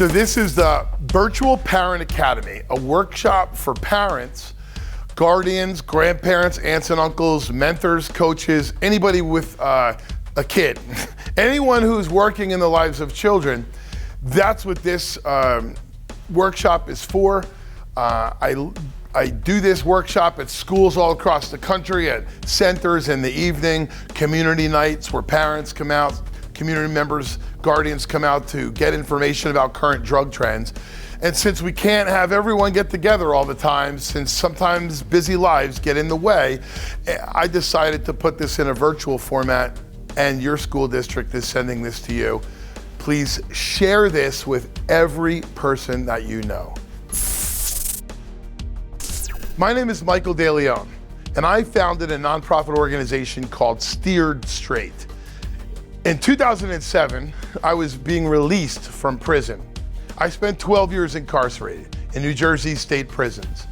So this is the Virtual Parent Academy, a workshop for parents, guardians, grandparents, aunts and uncles, mentors, coaches, anybody with a kid, anyone who's working in the lives of children. That's what this workshop is for. I do this workshop at schools all across the country, at centers in the evening, community nights where parents come out, community members, guardians come out to get information about current drug trends. And since we can't have everyone get together all the time, since sometimes busy lives get in the way, I decided to put this in a virtual format, and your school district is sending this to you. Please share this with every person that you know. My name is Michael DeLeon, and I founded a nonprofit organization called Steered Straight. In 2007, I was being released from prison. I spent 12 years incarcerated in New Jersey state prisons.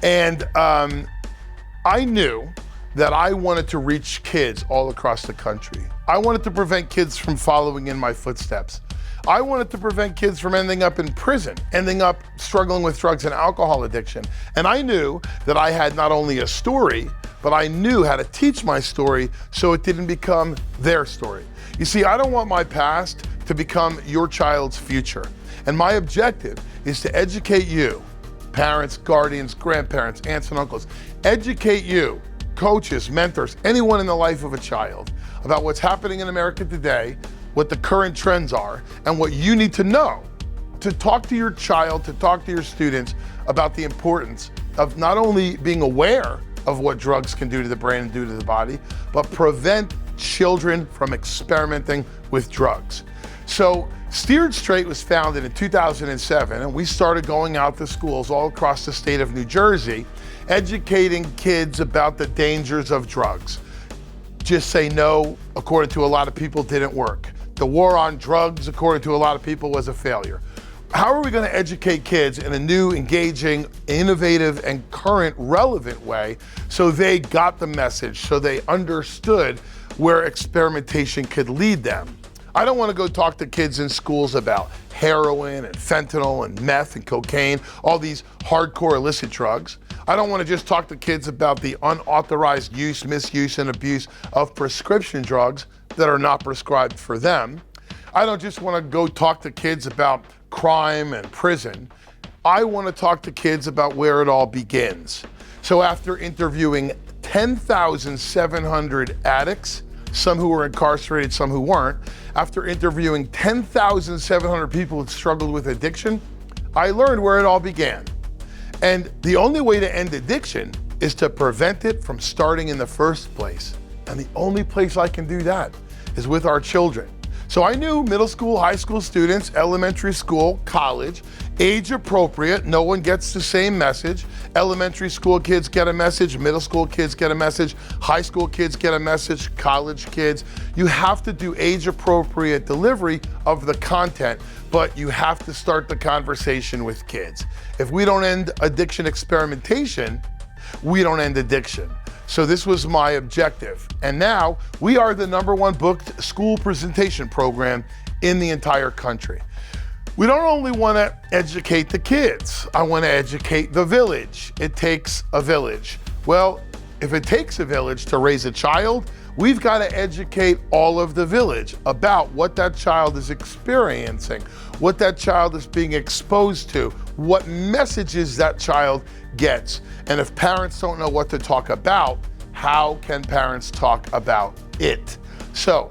And I knew that I wanted to reach kids all across the country. I wanted to prevent kids from following in my footsteps. I wanted to prevent kids from ending up in prison, ending up struggling with drugs and alcohol addiction. And I knew that I had not only a story, but I knew how to teach my story so it didn't become their story. You see, I don't want my past to become your child's future. And my objective is to educate you, parents, guardians, grandparents, aunts and uncles, educate you, coaches, mentors, anyone in the life of a child about what's happening in America today, what the current trends are, and what you need to know to talk to your child, to talk to your students about the importance of not only being aware of what drugs can do to the brain and do to the body, but prevent children from experimenting with drugs. So Steered Straight was founded in 2007, and we started going out to schools all across the state of New Jersey, educating kids about the dangers of drugs. Just say no, according to a lot of people, didn't work. The war on drugs, according to a lot of people, was a failure. How are we going to educate kids in a new, engaging, innovative, and current relevant way so they got the message, so they understood where experimentation could lead them? I don't want to go talk to kids in schools about heroin and fentanyl and meth and cocaine, all these hardcore illicit drugs. I don't want to just talk to kids about the unauthorized use, misuse, and abuse of prescription drugs that are not prescribed for them. I don't just want to go talk to kids about crime and prison. I want to talk to kids about where it all begins. So after interviewing 10,700 addicts, some who were incarcerated, some who weren't, after interviewing 10,700 people who struggled with addiction, I learned where it all began. And the only way to end addiction is to prevent it from starting in the first place. And the only place I can do that is with our children. So I knew middle school, high school students, elementary school, college, age appropriate, no one gets the same message. Elementary school kids get a message, middle school kids get a message, high school kids get a message, college kids. You have to do age appropriate delivery of the content, but you have to start the conversation with kids. If we don't end addiction experimentation, we don't end addiction. So this was my objective. And now we are the #1 booked school presentation program in the entire country. We don't only want to educate the kids, I want to educate the village. It takes a village. Well, if it takes a village to raise a child, we've got to educate all of the village about what that child is experiencing, what that child is being exposed to, what messages that child gets. And if parents don't know what to talk about, how can parents talk about it? So,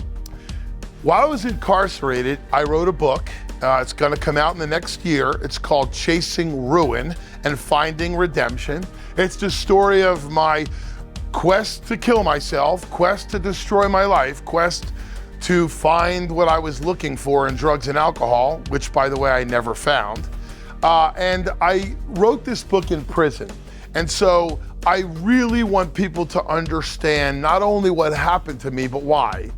while I was incarcerated, I wrote a book. It's going to come out in the next year. It's called Chasing Ruin and Finding Redemption. It's the story of my quest to kill myself, quest to destroy my life, quest to find what I was looking for in drugs and alcohol, which, by the way, I never found. And I wrote this book in prison. And so I really want people to understand not only what happened to me, but why.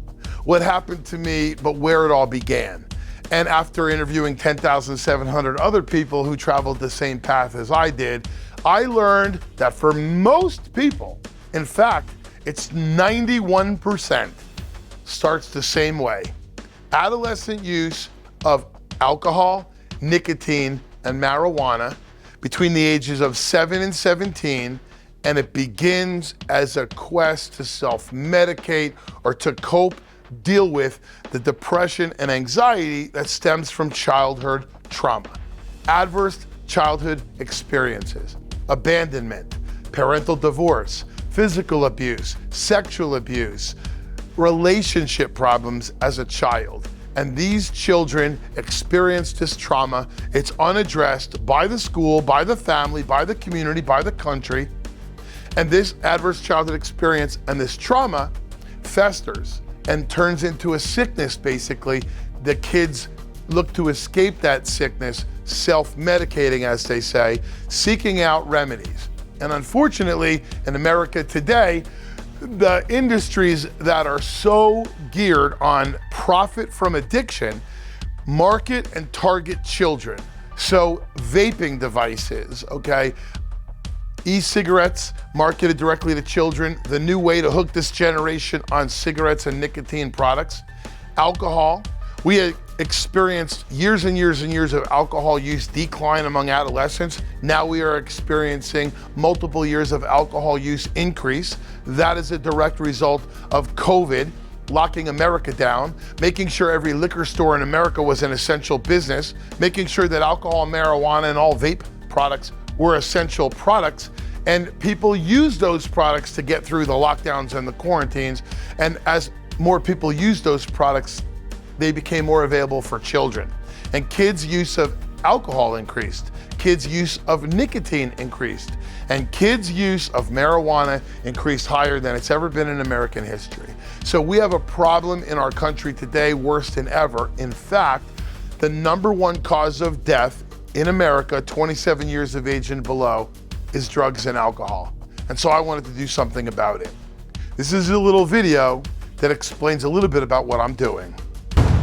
What happened to me, but where it all began. And after interviewing 10,700 other people who traveled the same path as I did, I learned that for most people, in fact, it's 91%, starts the same way. Adolescent use of alcohol, nicotine, and marijuana between the ages of 7 and 17, and it begins as a quest to self-medicate or to cope, deal with the depression and anxiety that stems from childhood trauma, adverse childhood experiences, abandonment, parental divorce, physical abuse, sexual abuse, relationship problems as a child. And these children experience this trauma. It's unaddressed by the school, by the family, by the community, by the country. And this adverse childhood experience and this trauma festers and turns into a sickness, basically. The kids look to escape that sickness, self-medicating, as they say, seeking out remedies. And unfortunately, in America today, the industries that are so geared on profit from addiction market and target children. So vaping devices, okay? E-cigarettes marketed directly to children, the new way to hook this generation on cigarettes and nicotine products. Alcohol, we had experienced years and years and years of alcohol use decline among adolescents. Now we are experiencing multiple years of alcohol use increase. That is a direct result of COVID locking America down, making sure every liquor store in America was an essential business, making sure that alcohol, marijuana, and all vape products were essential products. And people use those products to get through the lockdowns and the quarantines. And as more people use those products, they became more available for children. And kids' use of alcohol increased. Kids' use of nicotine increased. And kids' use of marijuana increased higher than it's ever been in American history. So we have a problem in our country today, worse than ever. In fact, the #1 cause of death in America, 27 years of age and below, is drugs and alcohol. And so I wanted to do something about it. This is a little video that explains a little bit about what I'm doing.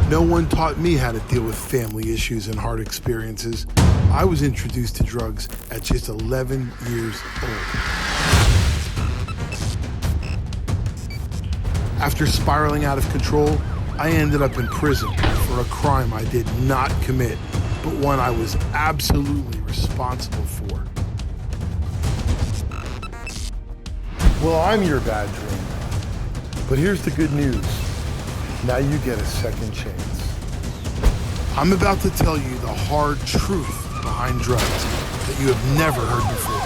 No one taught me how to deal with family issues and hard experiences. I was introduced to drugs at just 11 years old. After spiraling out of control, I ended up in prison for a crime I did not commit, but one I was absolutely responsible for. Well, I'm your bad dream. But here's the good news. Now you get a second chance. I'm about to tell you the hard truth behind drugs that you have never heard before.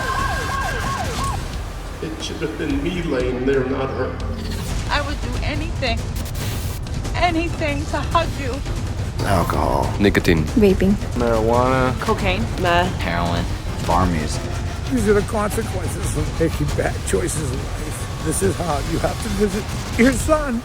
It should have been me laying there, not her. I would do anything to hug you. Alcohol, Nicotine, Vaping, marijuana, Cocaine, meth, heroin. bar music. These are the consequences of making bad choices in life. This is how you have to visit your son.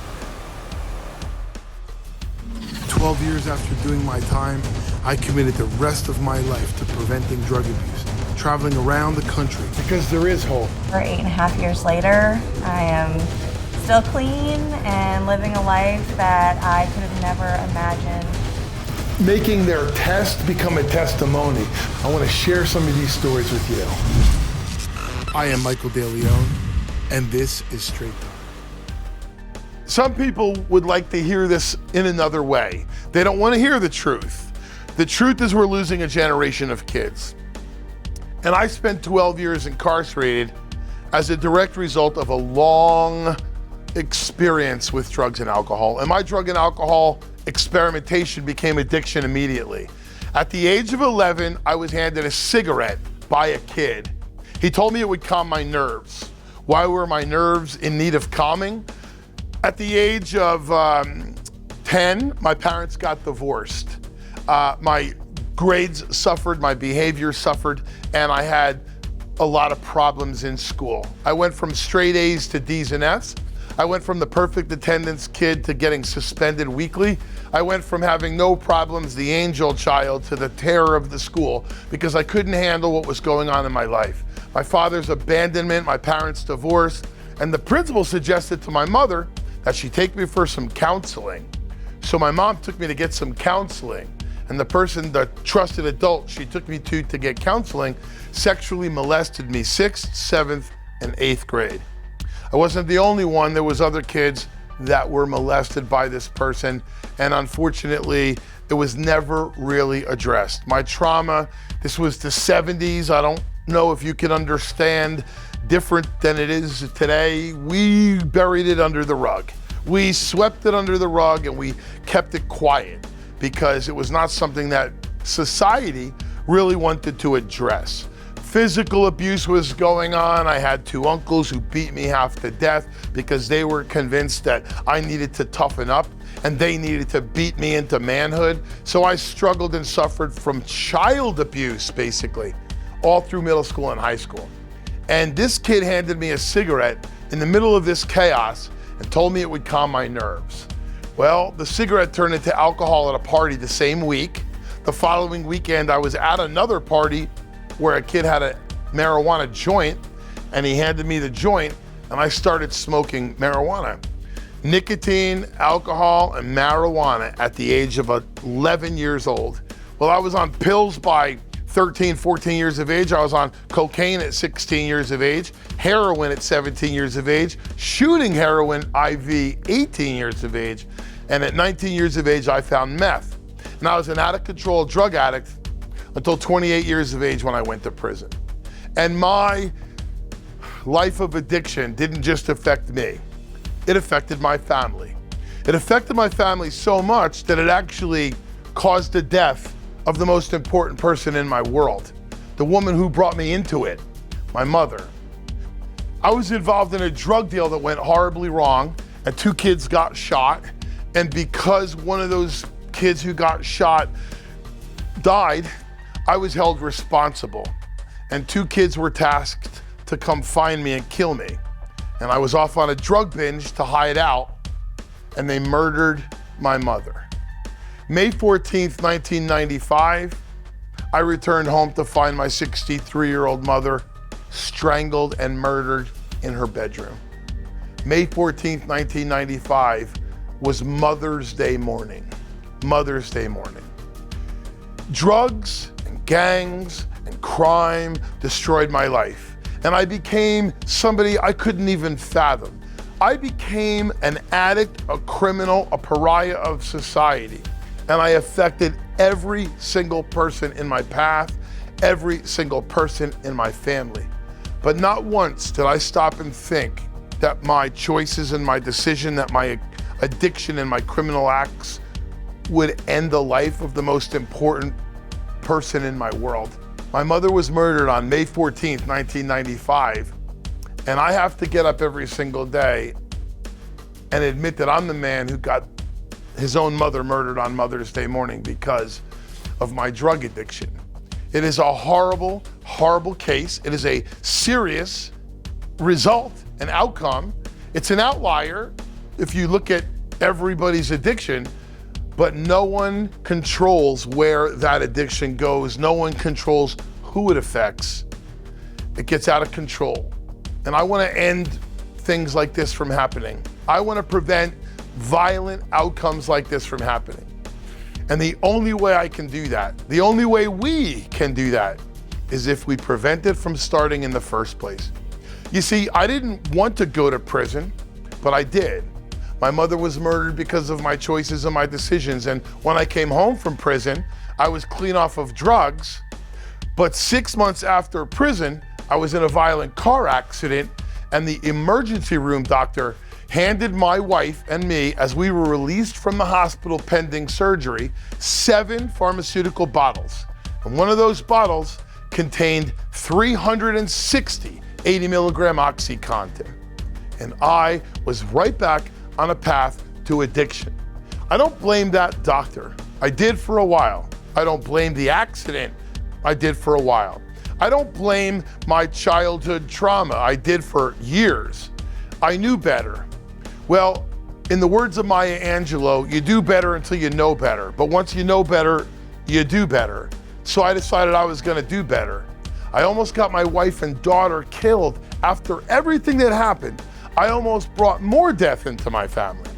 12 years after doing my time, I committed the rest of my life to preventing drug abuse, traveling around the country because there is hope. 8.5 years later, I am still clean and living a life that I could have never imagined. Making their test become a testimony. I want to share some of these stories with you. I am Michael DeLeon, and this is Straight Talk. Some people would like to hear this in another way. They don't want to hear the truth. The truth is we're losing a generation of kids. And I spent 12 years incarcerated as a direct result of a long experience with drugs and alcohol. And my drug and alcohol experimentation became addiction immediately. At the age of 11, I was handed a cigarette by a kid. He told me it would calm my nerves. Why were my nerves in need of calming? At the age of 10, my parents got divorced. My grades suffered, my behavior suffered, and I had a lot of problems in school. I went from straight A's to D's and F's. I went from the perfect attendance kid to getting suspended weekly. I went from having no problems, the angel child, to the terror of the school because I couldn't handle what was going on in my life. My father's abandonment, my parents' divorce, and the principal suggested to my mother that she take me for some counseling. So my mom took me to get some counseling. And the person, the trusted adult she took me to get counseling, sexually molested me 6th, 7th, and 8th grade. I wasn't the only one. There was other kids that were molested by this person. And unfortunately, it was never really addressed. My trauma, this was the 70s. I don't know if you can understand different than it is today. We buried it under the rug. We swept it under the rug and we kept it quiet because it was not something that society really wanted to address. Physical abuse was going on. I had two uncles who beat me half to death because they were convinced that I needed to toughen up and they needed to beat me into manhood. So I struggled and suffered from child abuse, basically, all through middle school and high school. And this kid handed me a cigarette in the middle of this chaos and told me it would calm my nerves. Well, the cigarette turned into alcohol at a party the same week. The following weekend, I was at another party where a kid had a marijuana joint and he handed me the joint and I started smoking marijuana. Nicotine, alcohol, and marijuana at the age of 11 years old. Well, I was on pills by 13, 14 years of age. I was on cocaine at 16 years of age, heroin at 17 years of age, shooting heroin IV 18 years of age, and at 19 years of age, I found meth. And I was an out-of-control drug addict until 28 years of age when I went to prison. And my life of addiction didn't just affect me, it affected my family. It affected my family so much that it actually caused the death of the most important person in my world, the woman who brought me into it, my mother. I was involved in a drug deal that went horribly wrong, and two kids got shot. And because one of those kids who got shot died, I was held responsible. And two kids were tasked to come find me and kill me. And I was off on a drug binge to hide out, and they murdered my mother. May 14th, 1995, I returned home to find my 63-year-old mother strangled and murdered in her bedroom. May 14th, 1995 was Mother's Day morning. Mother's Day morning. Drugs and gangs and crime destroyed my life. And I became somebody I couldn't even fathom. I became an addict, a criminal, a pariah of society. And I affected every single person in my path, every single person in my family. But not once did I stop and think that my choices and my decision, that my addiction and my criminal acts would end the life of the most important person in my world. My mother was murdered on May 14th, 1995, and I have to get up every single day and admit that I'm the man who got his own mother murdered on Mother's Day morning because of my drug addiction. It is a horrible, horrible case. It is a serious result, an outcome. It's an outlier if you look at everybody's addiction, but no one controls where that addiction goes. No one controls who it affects. It gets out of control. And I want to end things like this from happening. I want to prevent violent outcomes like this from happening. And the only way I can do that, the only way we can do that, is if we prevent it from starting in the first place. You see, I didn't want to go to prison, but I did. My mother was murdered because of my choices and my decisions. And when I came home from prison, I was clean off of drugs. But 6 months after prison, I was in a violent car accident, and the emergency room doctor handed my wife and me, as we were released from the hospital pending surgery, 7 pharmaceutical bottles. And one of those bottles contained 360 80 milligram OxyContin. And I was right back on a path to addiction. I don't blame that doctor. I did for a while. I don't blame the accident. I did for a while. I don't blame my childhood trauma. I did for years. I knew better. Well, in the words of Maya Angelou, you do better until you know better. But once you know better, you do better. So I decided I was gonna do better. I almost got my wife and daughter killed. After everything that happened, I almost brought more death into my family.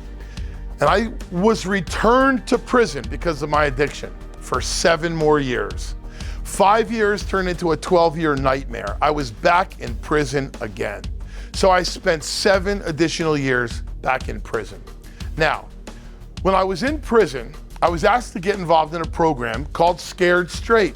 And I was returned to prison because of my addiction for 7 more years. 5 years turned into a 12-year nightmare. I was back in prison again. So I spent 7 additional years back in prison. Now, when I was in prison, I was asked to get involved in a program called Scared Straight.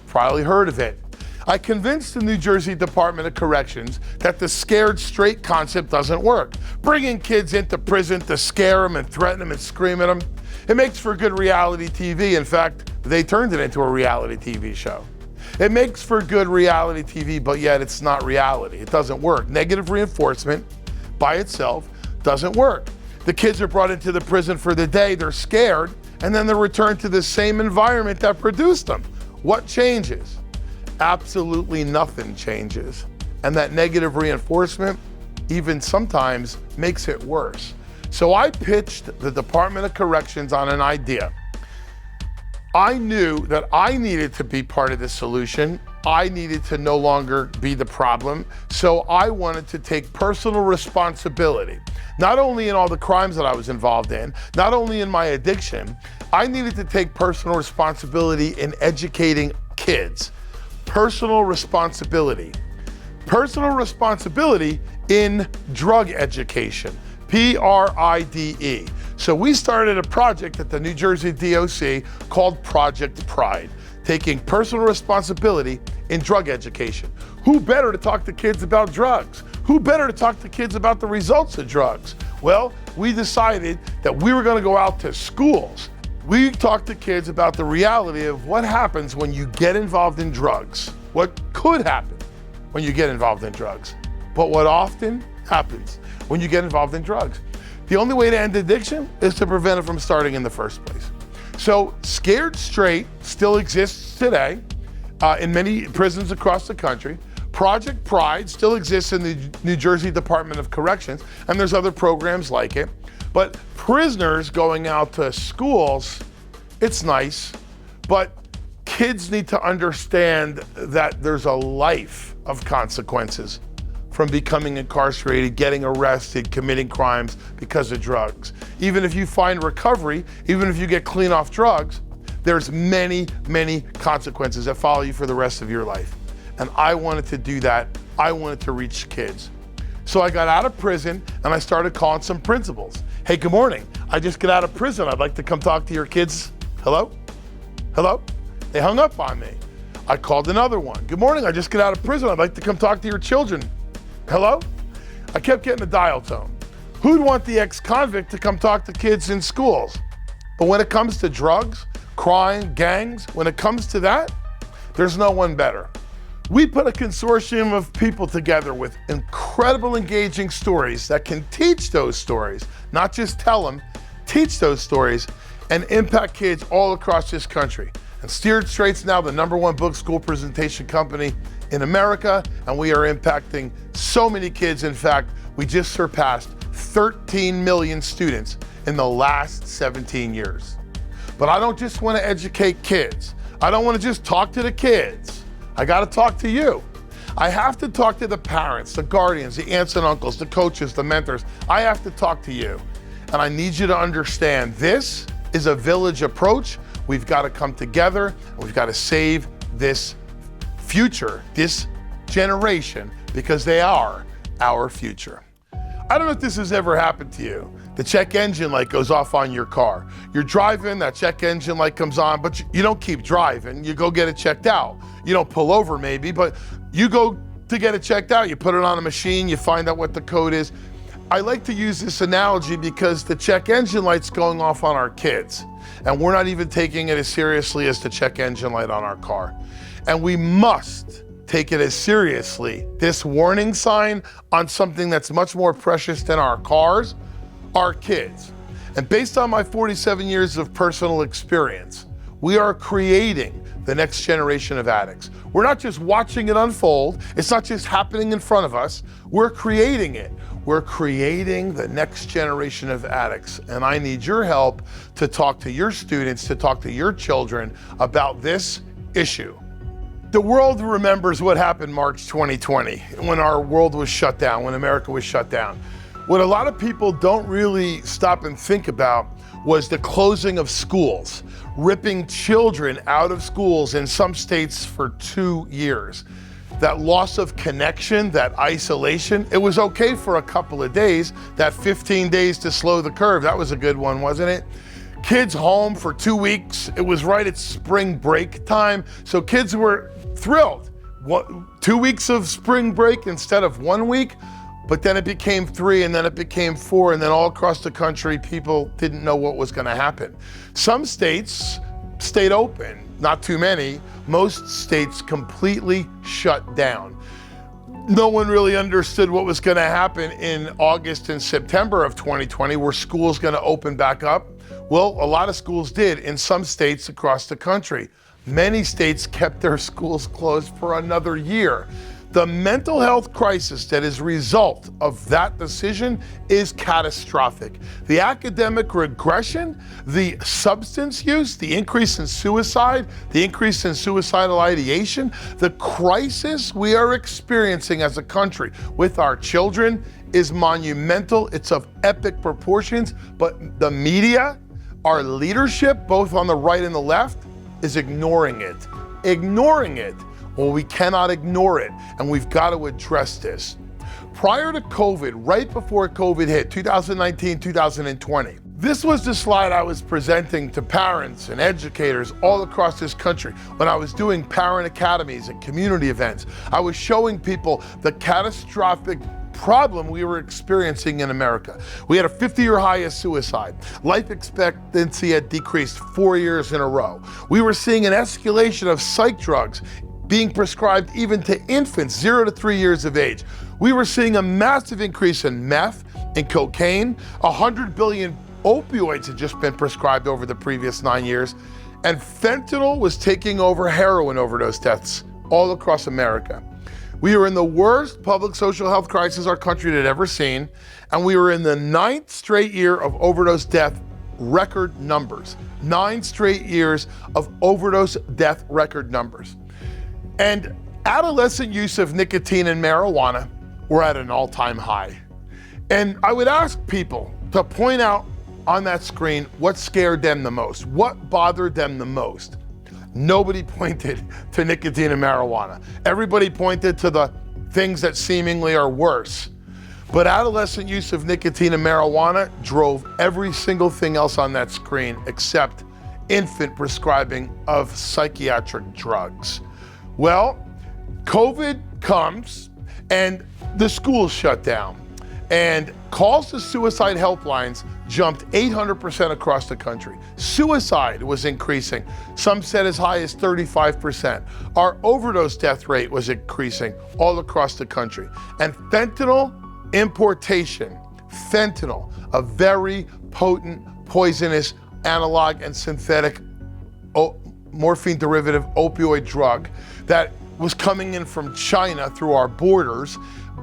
Probably heard of it. I convinced the New Jersey Department of Corrections that the Scared Straight concept doesn't work. Bringing kids into prison to scare them and threaten them and scream at them, it makes for good reality TV. In fact, they turned it into a reality TV show. It makes for good reality TV, but yet it's not reality. It doesn't work. Negative reinforcement by itself doesn't work. The kids are brought into the prison for the day, they're scared, and then they're returned to the same environment that produced them. What changes? Absolutely nothing changes. And that negative reinforcement even sometimes makes it worse. So I pitched the Department of Corrections on an idea. I knew that I needed to be part of the solution. I needed to no longer be the problem. So I wanted to take personal responsibility, not only in all the crimes that I was involved in, not only in my addiction, I needed to take personal responsibility in educating kids. Personal responsibility. Personal responsibility in drug education. PRIDE. So we started a project at the New Jersey DOC called Project Pride, taking personal responsibility in drug education. Who better to talk to kids about drugs? Who better to talk to kids about the results of drugs? Well, we decided that we were going to go out to schools. We talked to kids about the reality of what happens when you get involved in drugs, what could happen when you get involved in drugs, but what often happens when you get involved in drugs. The only way to end addiction is to prevent it from starting in the first place. So Scared Straight still exists today in many prisons across the country. Project Pride still exists in the New Jersey Department of Corrections, and there's other programs like it. But prisoners going out to schools, it's nice, but kids need to understand that there's a life of consequences from becoming incarcerated, getting arrested, committing crimes because of drugs. Even if you find recovery, even if you get clean off drugs, there's many, many consequences that follow you for the rest of your life. And I wanted to do that. I wanted to reach kids. So I got out of prison and I started calling some principals. Hey, good morning. I just got out of prison. I'd like to come talk to your kids. Hello? Hello? They hung up on me. I called another one. Good morning. I just got out of prison. I'd like to come talk to your children. Hello? I kept getting a dial tone. Who'd want the ex-convict to come talk to kids in schools? But when it comes to drugs, crime, gangs, when it comes to that, there's no one better. We put a consortium of people together with incredible engaging stories that can teach those stories, not just tell them, teach those stories and impact kids all across this country. And Steered Straight's now the #1 book school presentation company in America, and we are impacting so many kids. In fact, we just surpassed 13 million students in the last 17 years. But I don't just want to educate kids. I don't want to just talk to the kids. I got to talk to you. I have to talk to the parents, the guardians, the aunts and uncles, the coaches, the mentors. I have to talk to you. And I need you to understand this is a village approach. We've got to come together and we've got to save this future, this generation, because they are our future. I don't know if this has ever happened to you. The check engine light goes off on your car. You're driving, that check engine light comes on, but you don't keep driving. You go get it checked out. You don't pull over maybe, but you go to get it checked out. You put it on a machine, you find out what the code is. I like to use this analogy because the check engine light's going off on our kids, and we're not even taking it as seriously as the check engine light on our car. And we must take it as seriously, this warning sign on something that's much more precious than our cars, our kids. And based on my 47 years of personal experience, we are creating the next generation of addicts. We're not just watching it unfold. It's not just happening in front of us. We're creating it. We're creating the next generation of addicts. And I need your help to talk to your students, to talk to your children about this issue. The world remembers what happened March 2020, when our world was shut down, when America was shut down. What a lot of people don't really stop and think about was the closing of schools, ripping children out of schools in some states for 2 years. That loss of connection, that isolation, it was okay for a couple of days. That 15 days to slow the curve, that was a good one, wasn't it? kids home for 2 weeks. It was right at spring break time, so kids were thrilled. 2 weeks of spring break instead of 1 week, but then it became 3, and then it became 4, and then all across the country, people didn't know what was gonna happen. Some states stayed open, not too many. Most states completely shut down. No one really understood what was gonna happen in August and September of 2020. Were schools gonna open back up? Well, a lot of schools did in some states across the country. Many states kept their schools closed for another year. The mental health crisis that is a result of that decision is catastrophic. The academic regression, the substance use, the increase in suicide, the increase in suicidal ideation, the crisis we are experiencing as a country with our children is monumental. It's of epic proportions, but the media, our leadership, both on the right and the left, is ignoring it. Ignoring it. Well, we cannot ignore it, and we've got to address this. Prior to COVID, right before COVID hit, 2019, 2020, this was the slide I was presenting to parents and educators all across this country when I was doing parent academies and community events. I was showing people the catastrophic problem we were experiencing in America. We had a 50-year high of suicide. Life expectancy had decreased 4 years in a row. We were seeing an escalation of psych drugs being prescribed even to infants 0 to 3 years of age. We were seeing a massive increase in meth and cocaine. 100 billion opioids had just been prescribed over the previous 9 years. And fentanyl was taking over heroin overdose deaths all across America. We were in the worst public social health crisis our country had ever seen, and we were in the 9th straight year of overdose death record numbers. 9 straight years of overdose death record numbers. And adolescent use of nicotine and marijuana were at an all-time high. And I would ask people to point out on that screen what scared them the most, what bothered them the most. Nobody pointed to nicotine and marijuana. Everybody pointed to the things that seemingly are worse. But adolescent use of nicotine and marijuana drove every single thing else on that screen except infant prescribing of psychiatric drugs. Well, COVID comes and the schools shut down, and calls to suicide helplines jumped 800% across the country. Suicide was increasing, some said as high as 35%. Our overdose death rate was increasing all across the country. And fentanyl importation, fentanyl, a very potent, poisonous analog and synthetic morphine derivative opioid drug that was coming in from China through our borders.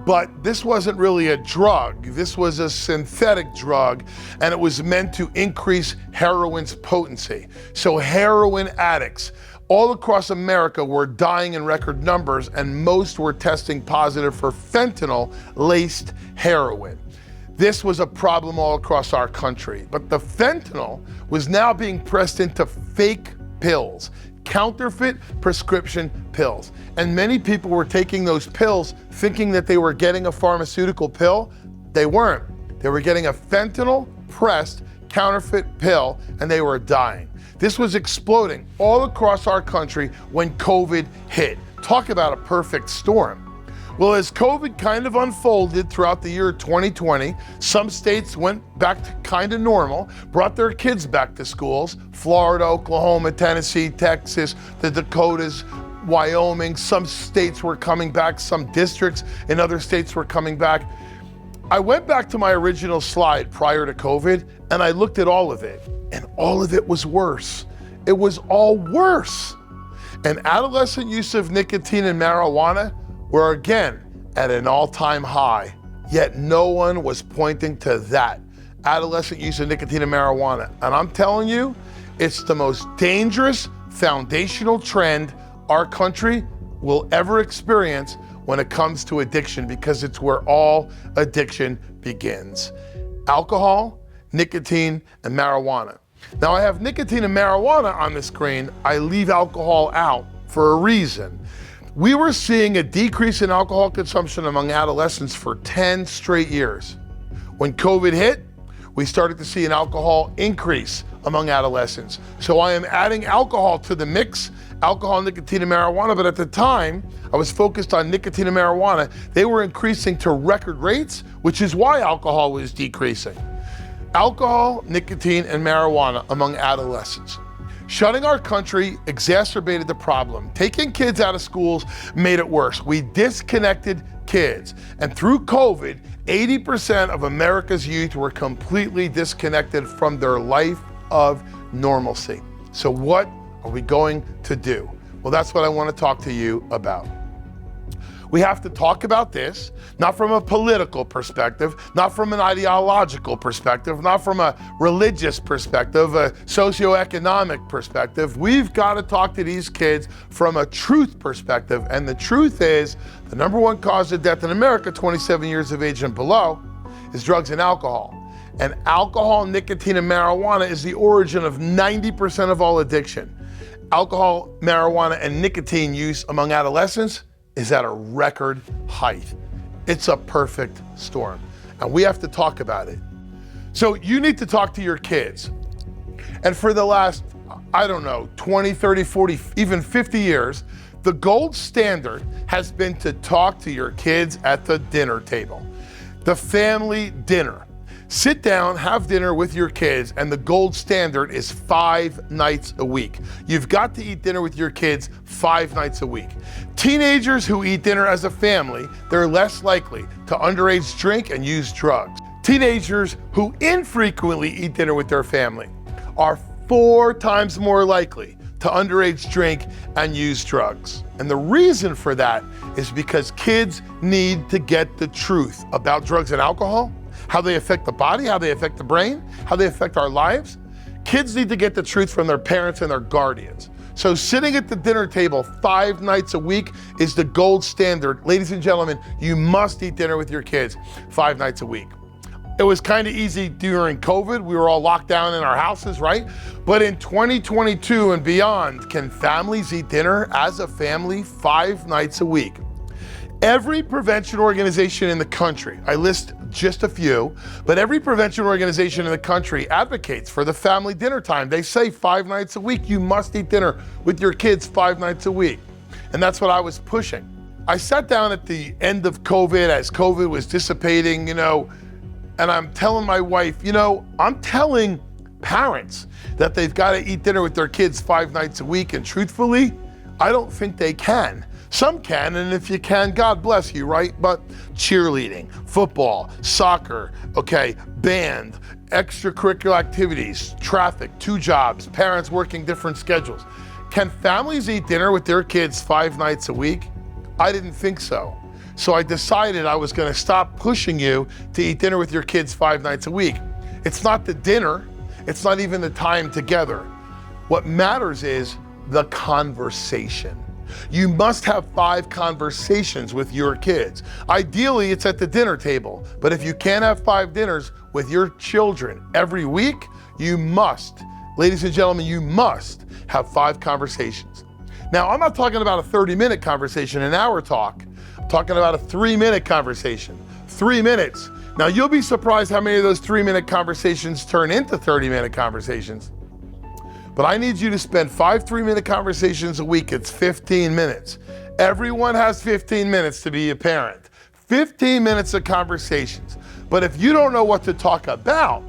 But this wasn't really a drug. This was a synthetic drug, and it was meant to increase heroin's potency. So heroin addicts all across America were dying in record numbers, and most were testing positive for fentanyl-laced heroin. This was a problem all across our country. But the fentanyl was now being pressed into fake pills, counterfeit prescription pills. And many people were taking those pills thinking that they were getting a pharmaceutical pill. They weren't. They were getting a fentanyl-pressed counterfeit pill, and they were dying. This was exploding all across our country when COVID hit. Talk about a perfect storm. Well, as COVID kind of unfolded throughout the year 2020, some states went back to kind of normal, brought their kids back to schools. Florida, Oklahoma, Tennessee, Texas, the Dakotas, Wyoming. Some states were coming back, some districts in other states were coming back. I went back to my original slide prior to COVID, and I looked at all of it, and all of it was worse. It was all worse. And adolescent use of nicotine and marijuana were again at an all-time high, yet no one was pointing to that. Adolescent use of nicotine and marijuana. And I'm telling you, it's the most dangerous foundational trend our country will ever experience when it comes to addiction, because it's where all addiction begins. Alcohol, nicotine, and marijuana. Now I have nicotine and marijuana on the screen. I leave alcohol out for a reason. We were seeing a decrease in alcohol consumption among adolescents for 10 straight years. When COVID hit, we started to see an alcohol increase among adolescents. So I am adding alcohol to the mix, alcohol, nicotine, and marijuana, but at the time, I was focused on nicotine and marijuana. They were increasing to record rates, which is why alcohol was decreasing. Alcohol, nicotine, and marijuana among adolescents. Shutting our country exacerbated the problem. Taking kids out of schools made it worse. We disconnected kids. And through COVID, 80% of America's youth were completely disconnected from their life of normalcy. So what are we going to do? Well, that's what I want to talk to you about. We have to talk about this, not from a political perspective, not from an ideological perspective, not from a religious perspective, a socioeconomic perspective. We've got to talk to these kids from a truth perspective. And the truth is, the number one cause of death in America, 27 years of age and below, is drugs and alcohol. And alcohol, nicotine, and marijuana is the origin of 90% of all addiction. Alcohol, marijuana, and nicotine use among adolescents is at a record height. It's a perfect storm, and we have to talk about it. So you need to talk to your kids. And for the last, 20, 30, 40, even 50 years, the gold standard has been to talk to your kids at the dinner table. The family dinner. Sit down, have dinner with your kids, and the gold standard is 5 nights a week. You've got to eat dinner with your kids 5 nights a week. Teenagers who eat dinner as a family, they're less likely to underage drink and use drugs. Teenagers who infrequently eat dinner with their family are 4 times more likely to underage drink and use drugs. And the reason for that is because kids need to get the truth about drugs and alcohol, how they affect the body, how they affect the brain, how they affect our lives. Kids need to get the truth from their parents and their guardians. So sitting at the dinner table 5 nights a week is the gold standard. Ladies and gentlemen, you must eat dinner with your kids 5 nights a week. It was kind of easy during COVID. We were all locked down in our houses, right? But in 2022 and beyond, can families eat dinner as a family 5 nights a week? Every prevention organization in the country, I list just a few, but every prevention organization in the country advocates for the family dinner time. They say 5 nights a week, you must eat dinner with your kids 5 nights a week. And that's what I was pushing. I sat down at the end of COVID as COVID was dissipating, and I'm telling my wife, I'm telling parents that they've got to eat dinner with their kids 5 nights a week, and truthfully, I don't think they can. Some can, and if you can, God bless you, right? But cheerleading, football, soccer, band, extracurricular activities, traffic, 2 jobs, parents working different schedules. Can families eat dinner with their kids 5 nights a week? I didn't think so. So I decided I was gonna stop pushing you to eat dinner with your kids 5 nights a week. It's not the dinner, it's not even the time together. What matters is the conversation. You must have 5 conversations with your kids. Ideally, it's at the dinner table, but if you can't have 5 dinners with your children every week, you must, ladies and gentlemen, you must have 5 conversations. Now, I'm not talking about a 30-minute conversation, an hour talk. I'm talking about a 3-minute conversation, 3 minutes. Now, you'll be surprised how many of those 3-minute conversations turn into 30-minute conversations. But I need you to spend 5 3-minute conversations a week. It's 15 minutes. Everyone has 15 minutes to be a parent. 15 minutes of conversations. But if you don't know what to talk about,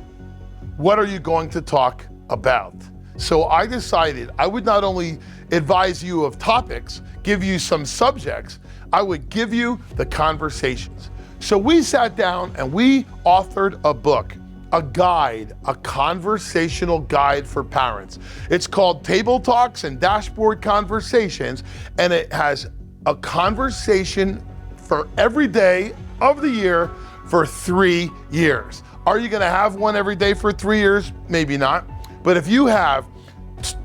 what are you going to talk about? So I decided I would not only advise you of topics, give you some subjects, I would give you the conversations. So we sat down and we authored a book. A guide, a conversational guide for parents. It's called Table Talks and Dashboard Conversations, and it has a conversation for every day of the year for 3 years. Are you gonna have one every day for 3 years? Maybe not. But if you have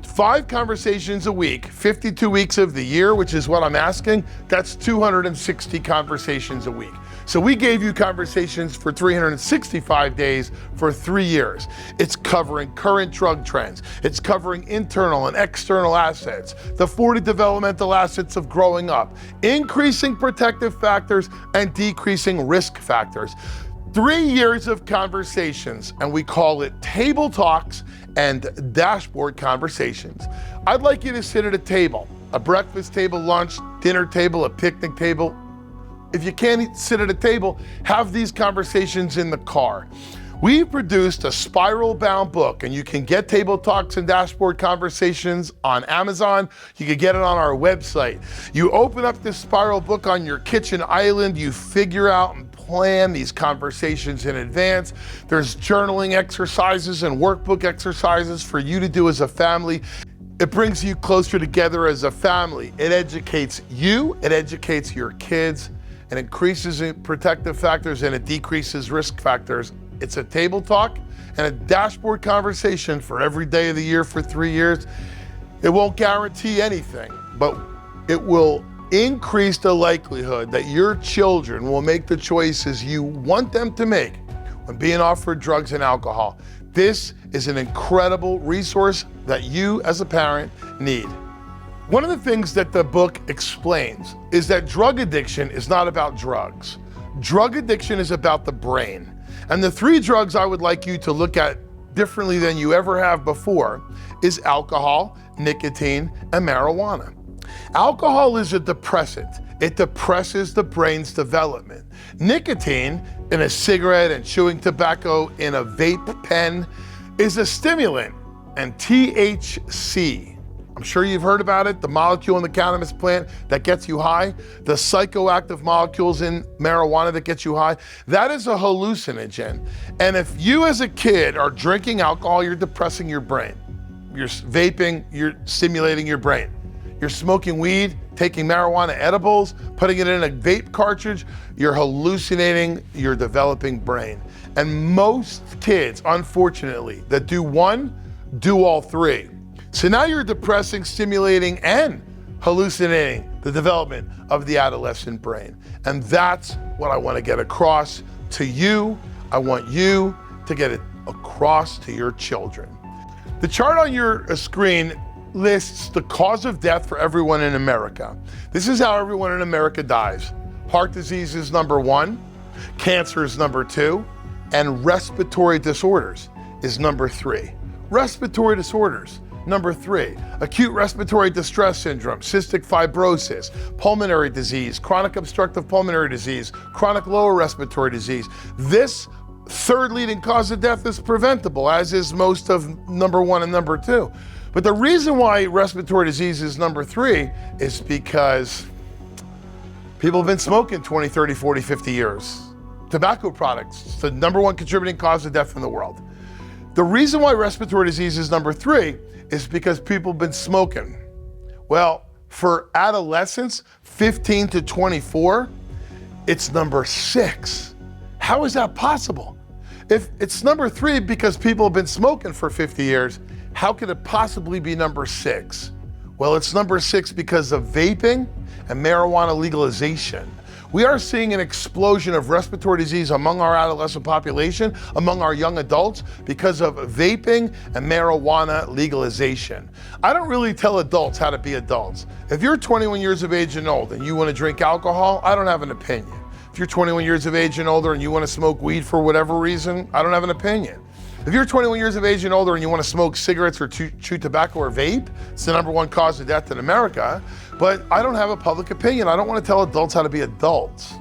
5 conversations a week, 52 weeks of the year, which is what I'm asking, that's 260 conversations a week. So we gave you conversations for 365 days for 3 years. It's covering current drug trends. It's covering internal and external assets, the 40 developmental assets of growing up, increasing protective factors and decreasing risk factors. 3 years of conversations, and we call it table talks and dashboard conversations. I'd like you to sit at a table, a breakfast table, lunch, dinner table, a picnic table. If you can't sit at a table, have these conversations in the car. We've produced a spiral-bound book, and you can get Table Talks and Dashboard Conversations on Amazon. You can get it on our website. You open up this spiral book on your kitchen island, you figure out and plan these conversations in advance. There's journaling exercises and workbook exercises for you to do as a family. It brings you closer together as a family. It educates you, it educates your kids, and increases protective factors, and it decreases risk factors. It's a table talk and a dashboard conversation for every day of the year for 3 years. It won't guarantee anything, but it will increase the likelihood that your children will make the choices you want them to make when being offered drugs and alcohol. This is an incredible resource that you as a parent need. One of the things that the book explains is that drug addiction is not about drugs. Drug addiction is about the brain. And the 3 drugs I would like you to look at differently than you ever have before is alcohol, nicotine, and marijuana. Alcohol is a depressant. It depresses the brain's development. Nicotine in a cigarette and chewing tobacco in a vape pen is a stimulant, and THC, I'm sure you've heard about it, the molecule in the cannabis plant that gets you high, the psychoactive molecules in marijuana that gets you high, that is a hallucinogen. And if you as a kid are drinking alcohol, you're depressing your brain. You're vaping, you're stimulating your brain. You're smoking weed, taking marijuana edibles, putting it in a vape cartridge, you're hallucinating your developing brain. And most kids, unfortunately, that do one, do all 3. So now you're depressing, stimulating, and hallucinating the development of the adolescent brain. And that's what I want to get across to you. I want you to get it across to your children. The chart on your screen lists the cause of death for everyone in America. This is how everyone in America dies. Heart disease is number 1, cancer is number 2, and respiratory disorders is number 3. Respiratory disorders. Number 3, acute respiratory distress syndrome, cystic fibrosis, pulmonary disease, chronic obstructive pulmonary disease, chronic lower respiratory disease. This 3rd leading cause of death is preventable, as is most of number 1 and number 2. But the reason why respiratory disease is number 3 is because people have been smoking 20, 30, 40, 50 years. Tobacco products, it's the number 1 contributing cause of death in the world. The reason why respiratory disease is number 3 is because people have been smoking. Well, for adolescents, 15 to 24, it's number 6. How is that possible? If it's number 3 because people have been smoking for 50 years, how could it possibly be number 6? Well, it's number 6 because of vaping and marijuana legalization. We are seeing an explosion of respiratory disease among our adolescent population, among our young adults, because of vaping and marijuana legalization. I don't really tell adults how to be adults. If you're 21 years of age and old and you want to drink alcohol, I don't have an opinion. If you're 21 years of age and older and you want to smoke weed for whatever reason, I don't have an opinion. If you're 21 years of age and older and you want to smoke cigarettes or chew tobacco or vape, it's the number 1 cause of death in America, but I don't have a public opinion. I don't want to tell adults how to be adults.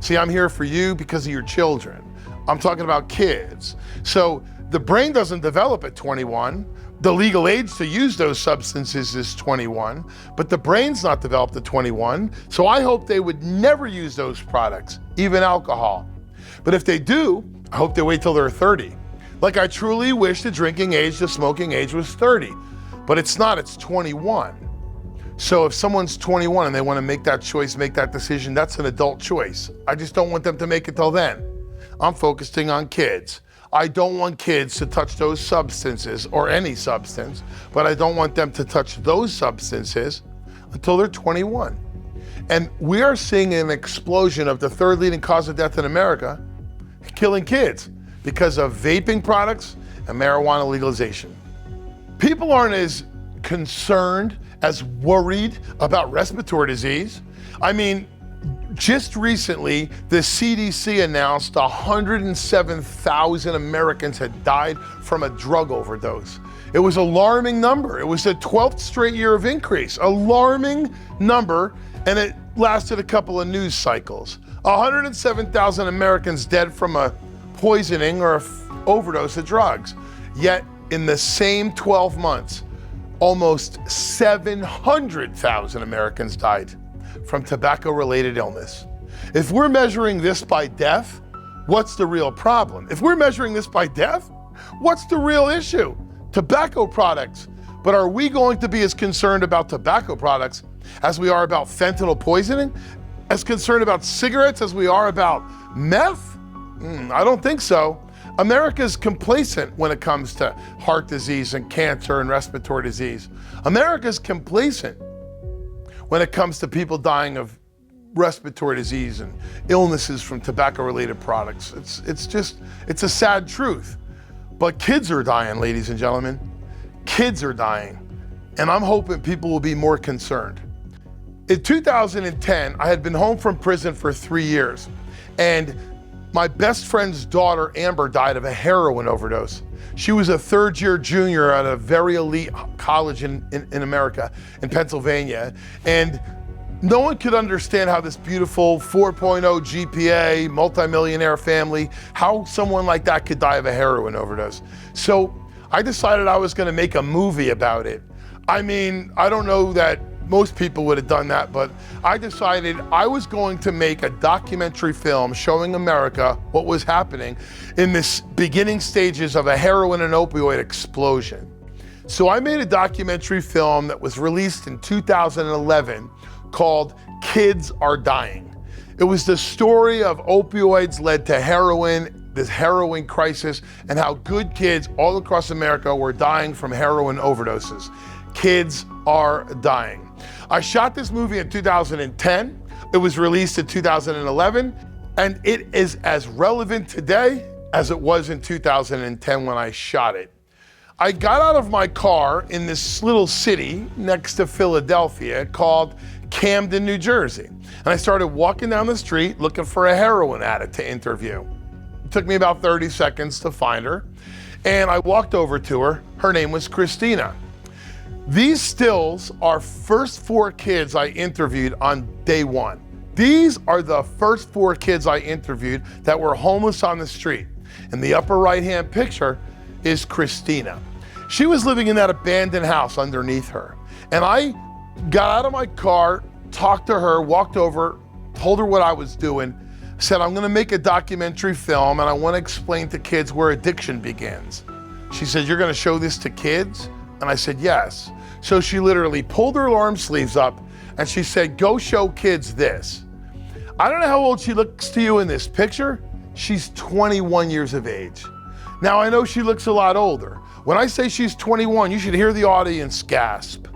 See, I'm here for you because of your children. I'm talking about kids. So the brain doesn't develop at 21. The legal age to use those substances is 21, but the brain's not developed at 21. So I hope they would never use those products, even alcohol. But if they do, I hope they wait till they're 30. Like I truly wish the drinking age, the smoking age was 30, but it's not, it's 21. So if someone's 21 and they want to make that choice, make that decision, that's an adult choice. I just don't want them to make it till then. I'm focusing on kids. I don't want kids to touch those substances or any substance, but I don't want them to touch those substances until they're 21. And we are seeing an explosion of the 3rd leading cause of death in America, killing kids, because of vaping products and marijuana legalization. People aren't as concerned, as worried about respiratory disease. I mean, Just recently, the CDC announced 107,000 Americans had died from a drug overdose. It was an alarming number. It was the 12th straight year of increase. Alarming number, and it lasted a couple of news cycles. 107,000 Americans dead from a poisoning or overdose of drugs. Yet, in the same 12 months, almost 700,000 Americans died from tobacco-related illness. If we're measuring this by death, what's the real problem? If we're measuring this by death, what's the real issue? Tobacco products. But are we going to be as concerned about tobacco products as we are about fentanyl poisoning? As concerned about cigarettes as we are about meth? I don't think so. America's complacent when it comes to heart disease and cancer and respiratory disease. America's complacent when it comes to people dying of respiratory disease and illnesses from tobacco-related products. It's a sad truth. But kids are dying, ladies and gentlemen. Kids are dying. And I'm hoping people will be more concerned. In 2010, I had been home from prison for 3 years, and my best friend's daughter, Amber, died of a heroin overdose. She was a third-year junior at a very elite college in America, in Pennsylvania, and no one could understand how this beautiful 4.0 GPA, multimillionaire family, how someone like that could die of a heroin overdose. So I decided I was gonna make a movie about it. I mean, I don't know that most people would have done that, but I decided I was going to make a documentary film showing America what was happening in this beginning stages of a heroin and opioid explosion. So I made a documentary film that was released in 2011 called Kids Are Dying. It was the story of opioids led to heroin, this heroin crisis, and how good kids all across America were dying from heroin overdoses. Kids are dying. I shot this movie in 2010. It was released in 2011, and it is as relevant today as it was in 2010 when I shot it. I got out of my car in this little city next to Philadelphia called Camden, New Jersey. And I started walking down the street looking for a heroin addict to interview. It took me about 30 seconds to find her. And I walked over to her. Her name was Christina. These stills are first 4 kids I interviewed on day 1. These are the first 4 kids I interviewed that were homeless on the street. In the upper right-hand picture is Christina. She was living in that abandoned house underneath her. And I got out of my car, talked to her, walked over, told her what I was doing, said, I'm gonna make a documentary film and I wanna explain to kids where addiction begins. She said, you're gonna show this to kids? And I said, yes. So she literally pulled her arm sleeves up and she said, go show kids this. I don't know how old she looks to you in this picture. She's 21 years of age. Now I know she looks a lot older. When I say she's 21, you should hear the audience gasp.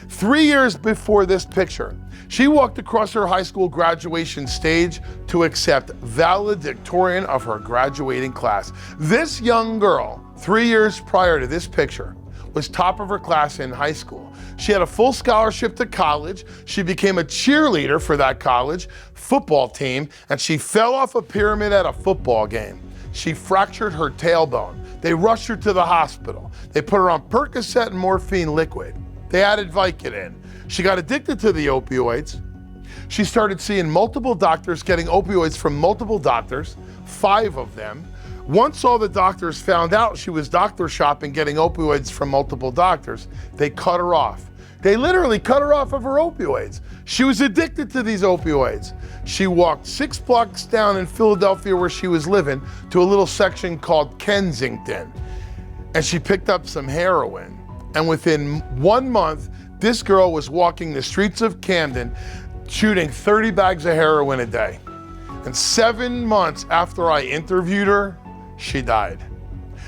3 years before this picture, she walked across her high school graduation stage to accept valedictorian of her graduating class. This young girl, 3 years prior to this picture, was top of her class in high school. She had a full scholarship to college. She became a cheerleader for that college football team, and she fell off a pyramid at a football game. She fractured her tailbone. They rushed her to the hospital. They put her on Percocet and morphine liquid. They added Vicodin. She got addicted to the opioids. She started seeing multiple doctors, getting opioids from multiple doctors, 5 of them. Once all the doctors found out she was doctor shopping, getting opioids from multiple doctors, they cut her off. They literally cut her off of her opioids. She was addicted to these opioids. She walked 6 blocks down in Philadelphia where she was living to a little section called Kensington. And she picked up some heroin. And within 1 month, this girl was walking the streets of Camden, shooting 30 bags of heroin a day. And 7 months after I interviewed her, she died.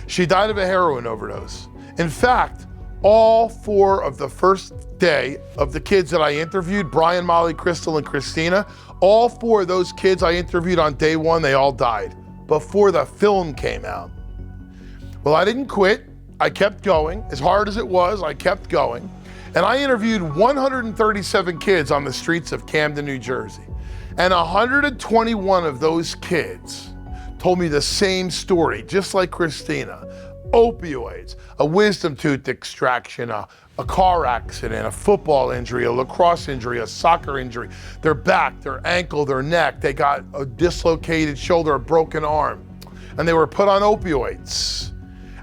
She died of a heroin overdose. In fact, all 4 of the first day of the kids that I interviewed, Brian, Molly, Crystal, and Christina, all 4 of those kids I interviewed on day 1, they all died before the film came out. Well, I didn't quit. I kept going. As hard as it was, I kept going. And I interviewed 137 kids on the streets of Camden, New Jersey. And 121 of those kids told me the same story, just like Christina. Opioids, a wisdom tooth extraction, a car accident, a football injury, a lacrosse injury, a soccer injury, their back, their ankle, their neck, they got a dislocated shoulder, a broken arm, and they were put on opioids.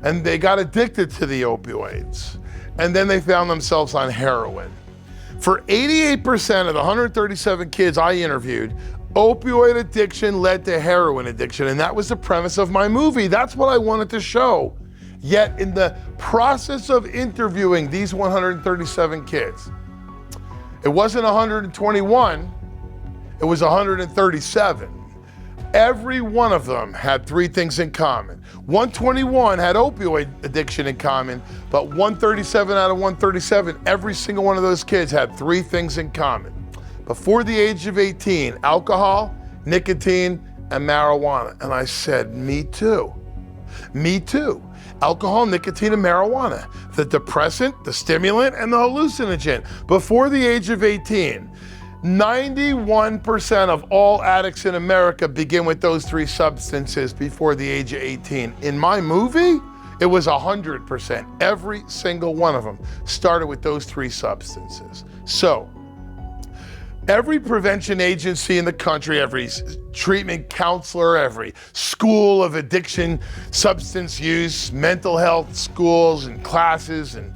And they got addicted to the opioids. And then they found themselves on heroin. For 88% of the 137 kids I interviewed, opioid addiction led to heroin addiction, and that was the premise of my movie. That's what I wanted to show. Yet in the process of interviewing these 137 kids, it wasn't 121, it was 137. Every one of them had three things in common. 121 had opioid addiction in common, but 137 out of 137, every single one of those kids had three things in common. Before the age of 18, alcohol, nicotine, and marijuana. And I said, me too. Me too. Alcohol, nicotine, and marijuana. The depressant, the stimulant, and the hallucinogen. Before the age of 18, 91% of all addicts in America begin with those three substances before the age of 18. In my movie, it was 100%. Every single one of them started with those three substances. So, every prevention agency in the country, every treatment counselor, every school of addiction, substance use, mental health schools and classes and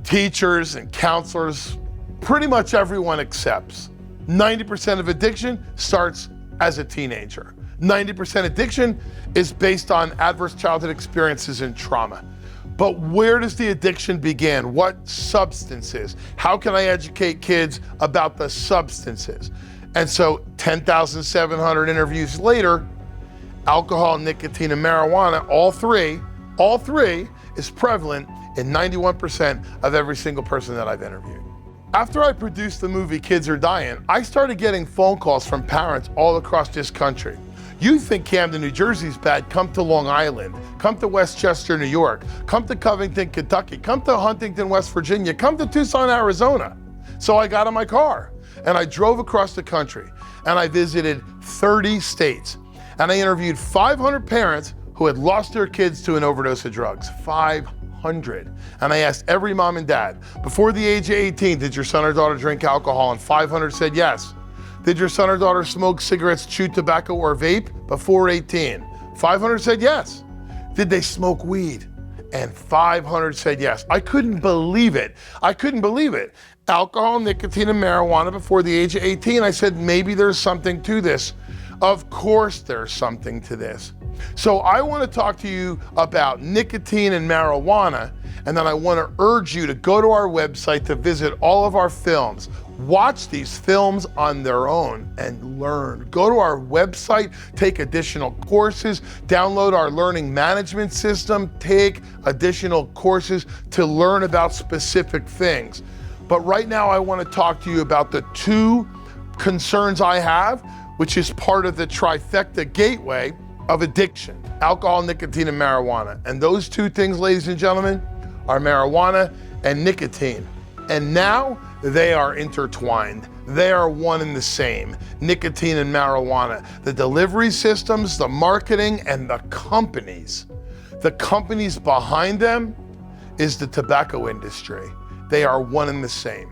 teachers and counselors, pretty much everyone accepts 90% of addiction starts as a teenager. 90% addiction is based on adverse childhood experiences and trauma. But where does the addiction begin? What substances? How can I educate kids about the substances? And so 10,700 interviews later, alcohol, nicotine, and marijuana, all three is prevalent in 91% of every single person that I've interviewed. After I produced the movie Kids Are Dying, I started getting phone calls from parents all across this country. You think Camden, New Jersey's bad, come to Long Island, come to Westchester, New York, come to Covington, Kentucky, come to Huntington, West Virginia, come to Tucson, Arizona. So I got in my car and I drove across the country and I visited 30 states and I interviewed 500 parents who had lost their kids to an overdose of drugs. 500. And I asked every mom and dad, before the age of 18, did your son or daughter drink alcohol? And 500 said yes. Did your son or daughter smoke cigarettes, chew tobacco, or vape before 18? 500 said yes. Did they smoke weed? And 500 said yes. I couldn't believe it. I couldn't believe it. Alcohol, nicotine, and marijuana before the age of 18. I said, maybe there's something to this. Of course there's something to this. So I want to talk to you about nicotine and marijuana, and then I want to urge you to go to our website to visit all of our films. Watch these films on their own and learn. Go to our website, take additional courses, download our learning management system, take additional courses to learn about specific things. But right now I want to talk to you about the two concerns I have, which is part of the trifecta gateway of addiction: alcohol, nicotine, and marijuana. And those two things, ladies and gentlemen, are marijuana and nicotine. And now they are intertwined. They are one and the same, nicotine and marijuana. The delivery systems, the marketing, and the companies behind them is the tobacco industry. They are one and the same.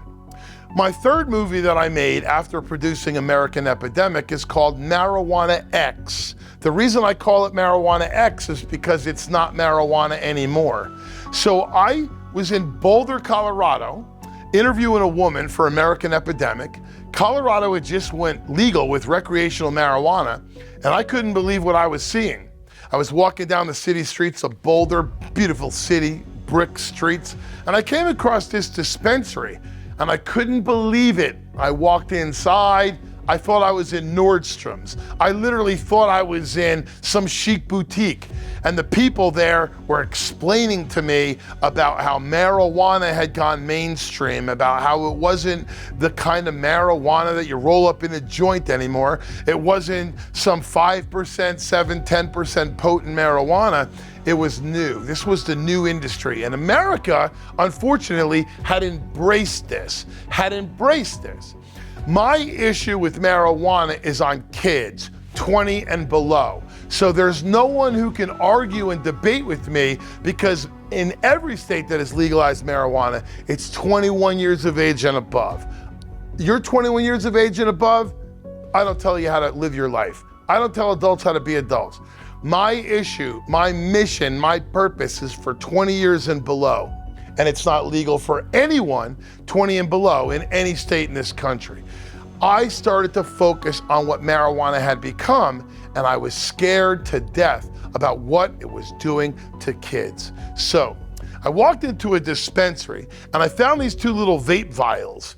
My third movie that I made after producing American Epidemic is called Marijuana X. The reason I call it Marijuana X is because it's not marijuana anymore. So I was in Boulder, Colorado, interviewing a woman for American Epidemic. Colorado had just went legal with recreational marijuana, and I couldn't believe what I was seeing. I was walking down the city streets of Boulder, beautiful city, brick streets, and I came across this dispensary, and I couldn't believe it. I walked inside. I thought I was in Nordstrom's. I literally thought I was in some chic boutique. And the people there were explaining to me about how marijuana had gone mainstream, about how it wasn't the kind of marijuana that you roll up in a joint anymore. It wasn't some 5%, 7, 10% potent marijuana. It was new. This was the new industry. And America, unfortunately, had embraced this. My issue with marijuana is on kids, 20 and below. So there's no one who can argue and debate with me, because in every state that has legalized marijuana, it's 21 years of age and above. You're 21 years of age and above, I don't tell you how to live your life. I don't tell adults how to be adults. My issue, my mission, my purpose is for 20 years and below. And it's not legal for anyone 20 and below in any state in this country. I started to focus on what marijuana had become, and I was scared to death about what it was doing to kids. So I walked into a dispensary and I found these two little vape vials.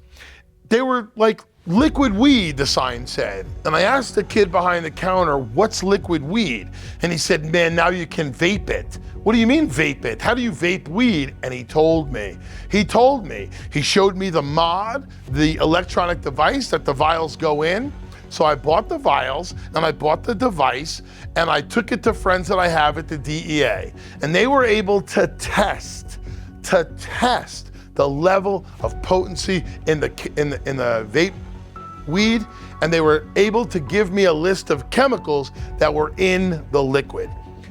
They were like liquid weed, the sign said. And I asked the kid behind the counter, what's liquid weed? And he said, man, now you can vape it. What do you mean vape it? How do you vape weed? And he told me. He showed me the mod, the electronic device that the vials go in. So I bought the vials and I bought the device and I took it to friends that I have at the DEA. And they were able to test the level of potency in the vape weed, and they were able to give me a list of chemicals that were in the liquid.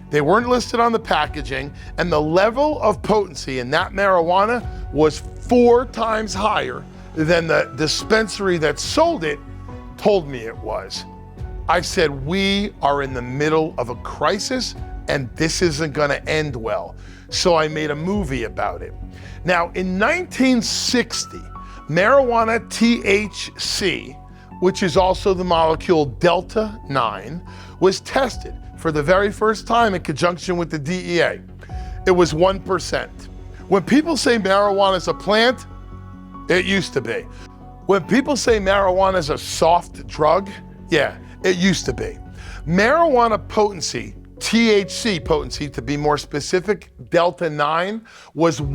They weren't listed on the packaging, and the level of potency in that marijuana was 4 times higher than the dispensary that sold it told me it was. I said, we are in the middle of a crisis and this isn't gonna end well. So I made a movie about it. Now, in 1960, marijuana THC, which is also the molecule Delta 9, was tested for the very first time in conjunction with the DEA. It was 1%. When people say marijuana is a plant, it used to be. When people say marijuana is a soft drug, yeah, it used to be. Marijuana potency, THC potency to be more specific, Delta 9, was 1%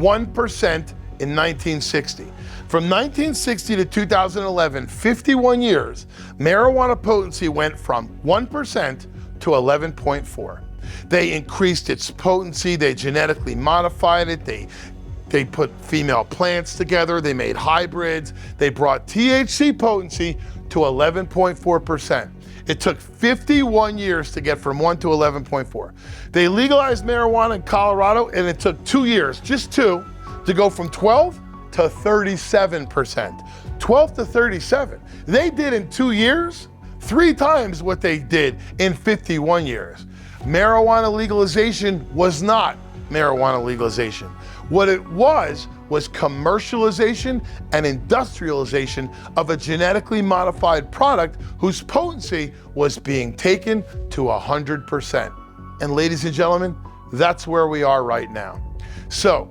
in 1960. From 1960 to 2011, 51 years, marijuana potency went from 1% to 11.4. They increased its potency, they genetically modified it, they put female plants together, they made hybrids, they brought THC potency to 11.4%. It took 51 years to get from 1 to 11.4. They legalized marijuana in Colorado, and it took 2 years, just 2, to go from 12 to 37%. 12 to 37. They did in 2 years 3 times what they did in 51 years. Marijuana legalization was not marijuana legalization. What it was commercialization and industrialization of a genetically modified product whose potency was being taken to 100%. And ladies and gentlemen, that's where we are right now. So,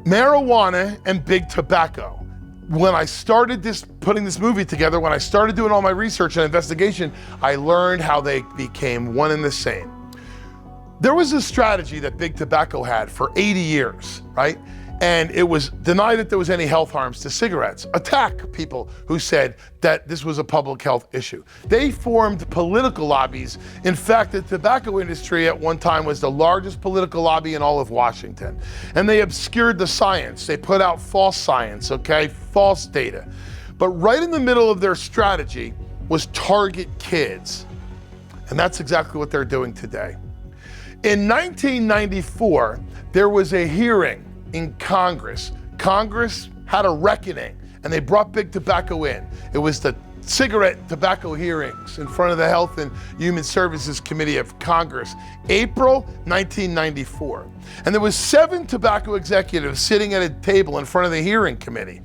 marijuana and big tobacco. When I started putting this movie together, when I started doing all my research and investigation, I learned how they became one and the same. There was a strategy that big tobacco had for 80 years, right? And it was denied that there was any health harms to cigarettes. Attack people who said that this was a public health issue. They formed political lobbies. In fact, the tobacco industry at one time was the largest political lobby in all of Washington. And they obscured the science. They put out false science, okay? False data. But right in the middle of their strategy was target kids. And that's exactly what they're doing today. In 1994, there was a hearing in Congress. Congress had a reckoning, and they brought big tobacco in. It was the cigarette tobacco hearings in front of the Health and Human Services Committee of Congress, April 1994. And there was 7 tobacco executives sitting at a table in front of the hearing committee.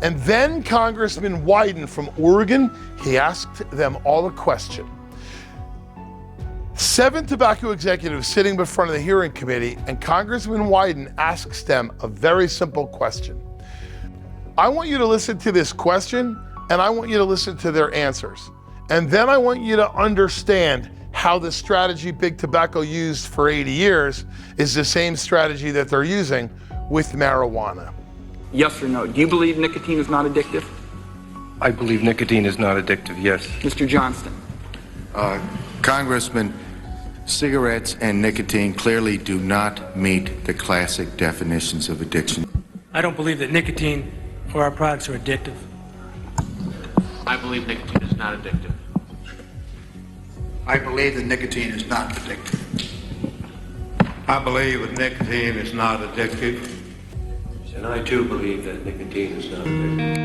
And then Congressman Wyden from Oregon, he asked them all a question. 7 tobacco executives sitting in front of the hearing committee, and Congressman Wyden asks them a very simple question. I want you to listen to this question, and I want you to listen to their answers. And then I want you to understand how the strategy big tobacco used for 80 years is the same strategy that they're using with marijuana. Yes or no? Do you believe nicotine is not addictive? I believe nicotine is not addictive, yes. Mr. Johnston. Congressman, cigarettes and nicotine clearly do not meet the classic definitions of addiction. I don't believe that nicotine or our products are addictive. I believe nicotine is not addictive. I believe that nicotine is not addictive. I believe that nicotine is not addictive. And I too believe that nicotine is not addictive.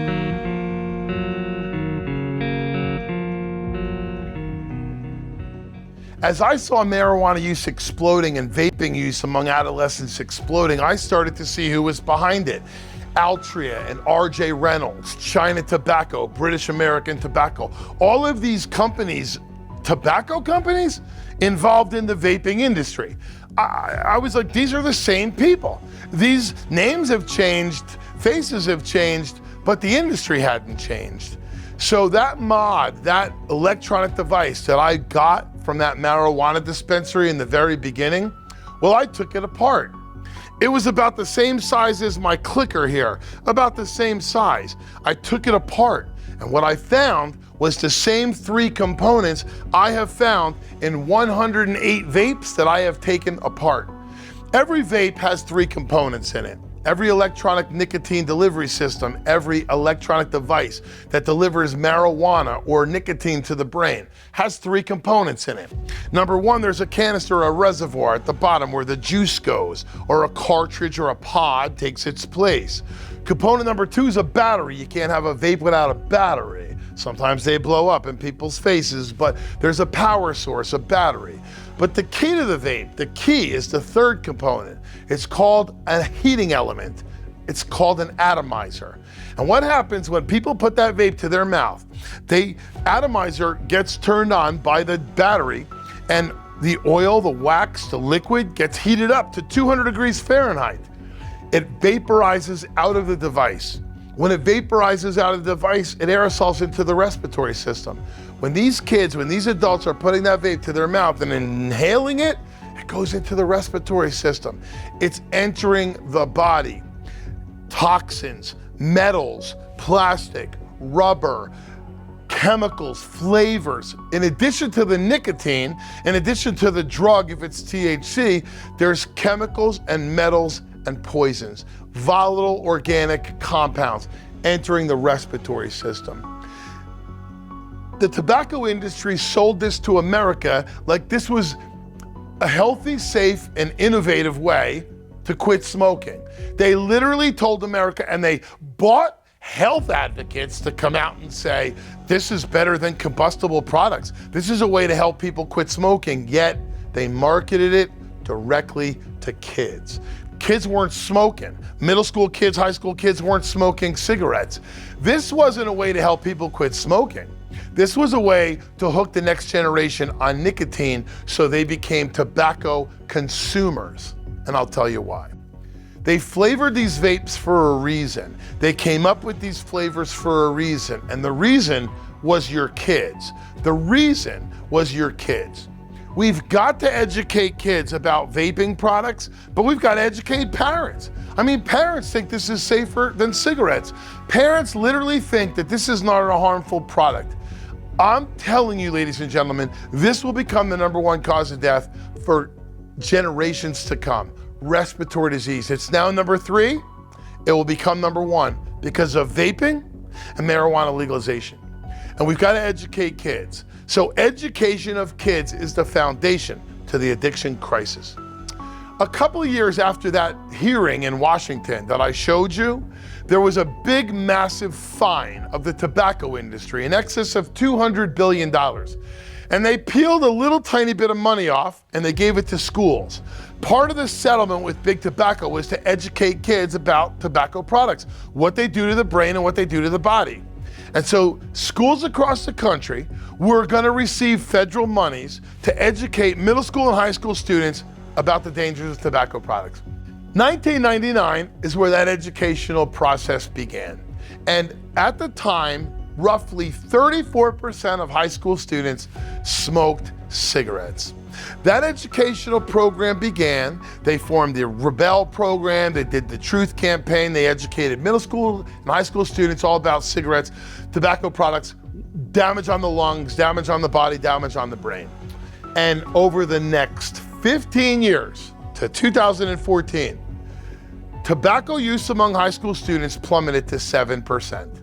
As I saw marijuana use exploding and vaping use among adolescents exploding, I started to see who was behind it. Altria and R.J. Reynolds, China Tobacco, British American Tobacco, all of these companies, tobacco companies, involved in the vaping industry. I was like, these are the same people. These names have changed, faces have changed, but the industry hadn't changed. So that mod, that electronic device that I got from that marijuana dispensary in the very beginning, well, I took it apart. It was about the same size as my clicker here, about the same size. I took it apart, and what I found was the same 3 components I have found in 108 vapes that I have taken apart. Every vape has 3 components in it. Every electronic nicotine delivery system, every electronic device that delivers marijuana or nicotine to the brain has 3 components in it. Number 1, there's a canister or a reservoir at the bottom where the juice goes, or a cartridge or a pod takes its place. Component number 2 is a battery. You can't have a vape without a battery. Sometimes they blow up in people's faces, but there's a power source, a battery. But the key to the vape, the key is the 3rd component. It's called a heating element. It's called an atomizer. And what happens when people put that vape to their mouth, the atomizer gets turned on by the battery, and the oil, the wax, the liquid gets heated up to 200 degrees Fahrenheit. It vaporizes out of the device. When it vaporizes out of the device, it aerosols into the respiratory system. When these kids, when these adults are putting that vape to their mouth and inhaling it, it goes into the respiratory system. It's entering the body. Toxins, metals, plastic, rubber, chemicals, flavors. In addition to the nicotine, in addition to the drug, if it's THC, there's chemicals and metals and poisons, volatile organic compounds entering the respiratory system. The tobacco industry sold this to America like this was a healthy, safe, and innovative way to quit smoking. They literally told America, and they bought health advocates to come out and say, this is better than combustible products. This is a way to help people quit smoking, yet they marketed it directly to kids. Kids weren't smoking. Middle school kids, high school kids weren't smoking cigarettes. This wasn't a way to help people quit smoking. This was a way to hook the next generation on nicotine so they became tobacco consumers. And I'll tell you why. They flavored these vapes for a reason. They came up with these flavors for a reason. And the reason was your kids. The reason was your kids. We've got to educate kids about vaping products, but we've got to educate parents. I mean, parents think this is safer than cigarettes. Parents literally think that this is not a harmful product. I'm telling you, ladies and gentlemen, this will become the #1 cause of death for generations to come. Respiratory disease. It's now number 3. It will become #1 because of vaping and marijuana legalization. And we've got to educate kids. So education of kids is the foundation to the addiction crisis. A couple of years after that hearing in Washington that I showed you, there was a big, massive fine of the tobacco industry in excess of $200 billion. And they peeled a little tiny bit of money off and they gave it to schools. Part of the settlement with Big Tobacco was to educate kids about tobacco products, what they do to the brain and what they do to the body. And so schools across the country were going to receive federal monies to educate middle school and high school students about the dangers of tobacco products. 1999 is where that educational process began. And at the time, roughly 34% of high school students smoked cigarettes. That educational program began. They formed the Rebel program, they did the Truth campaign, they educated middle school and high school students all about cigarettes, tobacco products, damage on the lungs, damage on the body, damage on the brain. And over the next 15 years to 2014, tobacco use among high school students plummeted to 7%.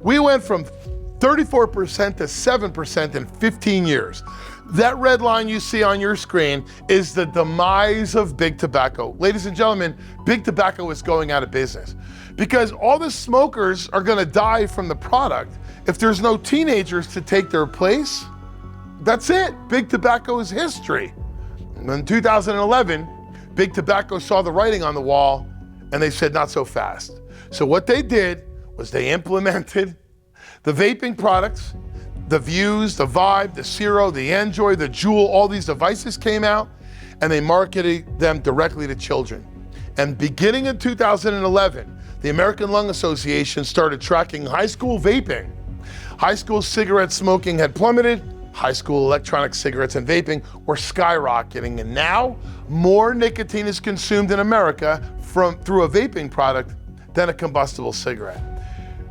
We went from 34% to 7% in 15 years. That red line you see on your screen is the demise of big tobacco. Ladies and gentlemen, big tobacco is going out of business because all the smokers are gonna die from the product. If there's no teenagers to take their place, that's it. Big tobacco is history. In 2011, big tobacco saw the writing on the wall and they said, not so fast. So what they did was they implemented the vaping products, the Views, the Vibe, the Zero, the Enjoy, the Juul, all these devices came out and they marketed them directly to children. And beginning in 2011, the American Lung Association started tracking high school vaping. High school cigarette smoking had plummeted, high school electronic cigarettes and vaping were skyrocketing, and now more nicotine is consumed in America through a vaping product than a combustible cigarette.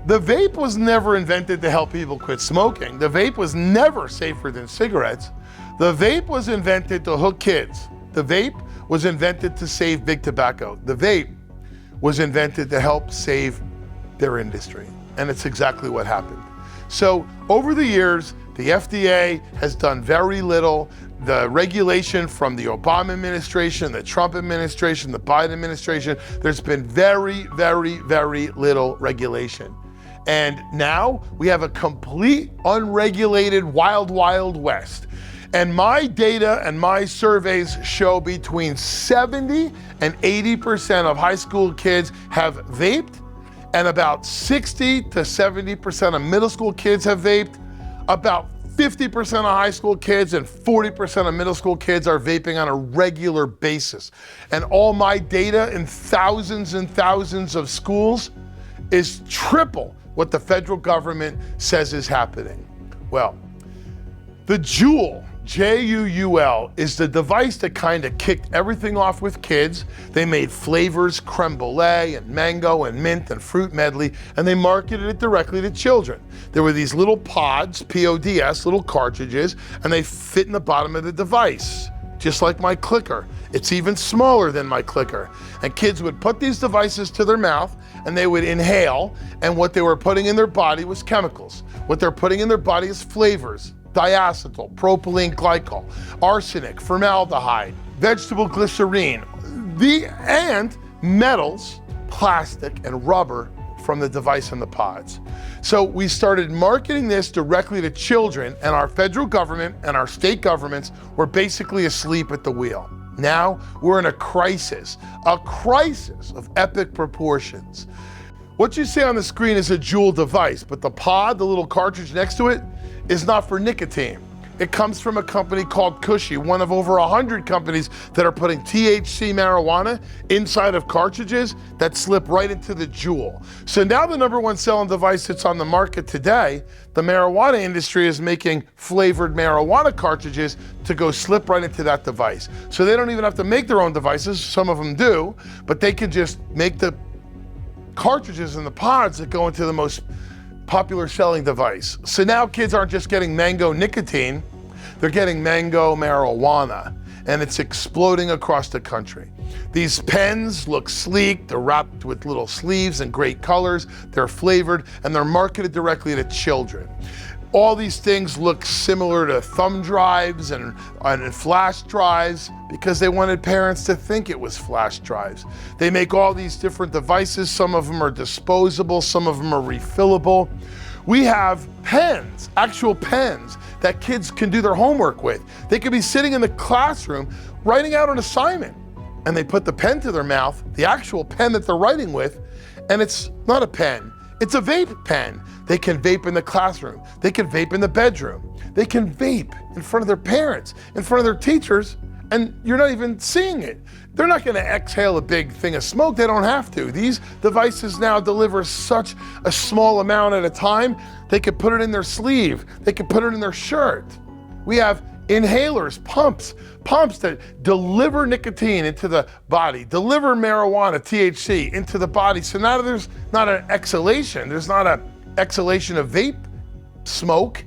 The vape was never invented to help people quit smoking. The vape was never safer than cigarettes. The vape was invented to hook kids. The vape was invented to save big tobacco. The vape was invented to help save their industry. And it's exactly what happened. So over the years, the FDA has done very little. The regulation from the Obama administration, the Trump administration, the Biden administration, there's been very, very, very little regulation. And now we have a complete unregulated wild, wild west. And my data and my surveys show between 70 and 80% of high school kids have vaped, and about 60 to 70% of middle school kids have vaped. About 50% of high school kids and 40% of middle school kids are vaping on a regular basis. And all my data in thousands and thousands of schools is triple what the federal government says is happening. Well, the Juul, J-U-U-L, is the device that kind of kicked everything off with kids. They made flavors, creme brulee and mango and mint and fruit medley, and they marketed it directly to children. There were these little pods, P-O-D-S, little cartridges, and they fit in the bottom of the device, just like my clicker. It's even smaller than my clicker. And kids would put these devices to their mouth and they would inhale, and what they were putting in their body was chemicals. What they're putting in their body is flavors, diacetyl, propylene glycol, arsenic, formaldehyde, vegetable glycerine, and metals, plastic, and rubber from the device and the pods. So we started marketing this directly to children, and our federal government and our state governments were basically asleep at the wheel. Now we're in a crisis of epic proportions. What you see on the screen is a Juul device, but the pod, the little cartridge next to it, is not for nicotine. It comes from a company called Cushy, one of over 100 companies that are putting THC marijuana inside of cartridges that slip right into the Juul. So now the number one selling device that's on the market today, the marijuana industry is making flavored marijuana cartridges to go slip right into that device. So they don't even have to make their own devices, some of them do, but they can just make the cartridges and the pods that go into the most popular selling device. So now kids aren't just getting mango nicotine, they're getting mango marijuana, and it's exploding across the country. These pens look sleek, they're wrapped with little sleeves and great colors, they're flavored, and they're marketed directly to children. All these things look similar to thumb drives and flash drives because they wanted parents to think it was flash drives. They make all these different devices. Some of them are disposable, some of them are refillable. We have pens, actual pens that kids can do their homework with. They could be sitting in the classroom writing out an assignment, and they put the pen to their mouth, the actual pen that they're writing with, and it's not a pen, it's a vape pen. They can vape in the classroom. They can vape in the bedroom. They can vape in front of their parents, in front of their teachers, and you're not even seeing it. They're not gonna exhale a big thing of smoke, they don't have to. These devices now deliver such a small amount at a time, they could put it in their sleeve, they could put it in their shirt. We have inhalers, pumps that deliver nicotine into the body, deliver marijuana, THC, into the body. So now there's not an exhalation, there's not an exhalation of vape smoke.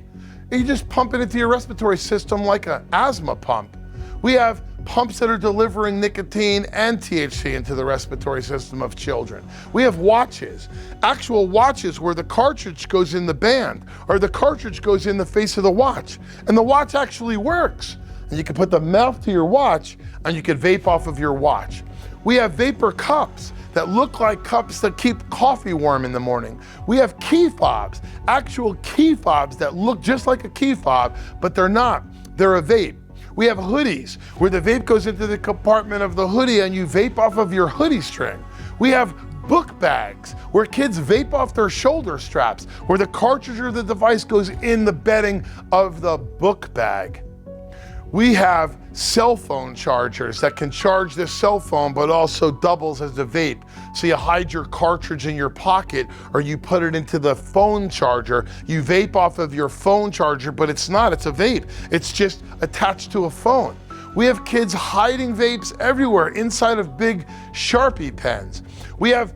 You just pump it into your respiratory system like an asthma pump. We have pumps that are delivering nicotine and THC into the respiratory system of children. We have watches, actual watches where the cartridge goes in the band or the cartridge goes in the face of the watch, and the watch actually works. And you can put the mouth to your watch and you can vape off of your watch. We have vapor cups that look like cups that keep coffee warm in the morning. We have key fobs, actual key fobs that look just like a key fob, but they're not, they're a vape. We have hoodies where the vape goes into the compartment of the hoodie and you vape off of your hoodie string. We have book bags where kids vape off their shoulder straps, where the cartridge or the device goes in the bedding of the book bag. We have cell phone chargers that can charge this cell phone but also doubles as a vape. So you hide your cartridge in your pocket or you put it into the phone charger. You vape off of your phone charger, but it's not, it's a vape. It's just attached to a phone. We have kids hiding vapes everywhere inside of big Sharpie pens. We have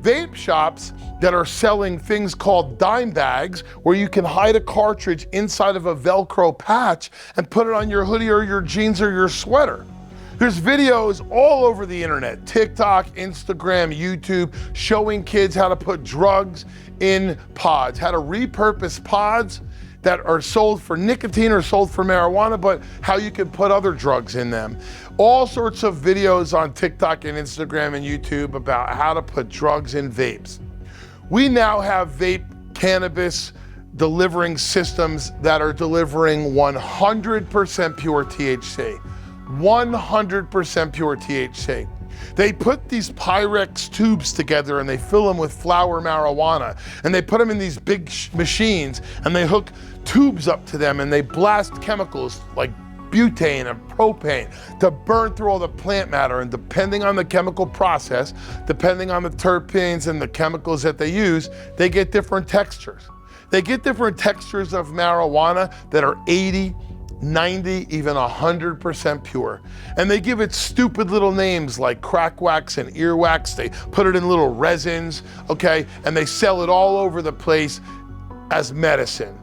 vape shops that are selling things called dime bags where you can hide a cartridge inside of a Velcro patch and put it on your hoodie or your jeans or your sweater. There's videos all over the internet, TikTok, Instagram, YouTube, showing kids how to put drugs in pods, how to repurpose pods that are sold for nicotine or sold for marijuana, but how you can put other drugs in them. All sorts of videos on TikTok and Instagram and YouTube about how to put drugs in vapes. We now have vape cannabis delivering systems that are delivering 100% pure THC. 100% pure THC. They put these Pyrex tubes together and they fill them with flower marijuana and they put them in these big machines and they hook tubes up to them and they blast chemicals like butane and propane to burn through all the plant matter, and depending on the chemical process, depending on the terpenes and the chemicals that they use, they get different textures. They get different textures of marijuana that are 80, 90, even 100% pure. And they give it stupid little names like crack wax and earwax. They put it in little resins, okay? And they sell it all over the place as medicine.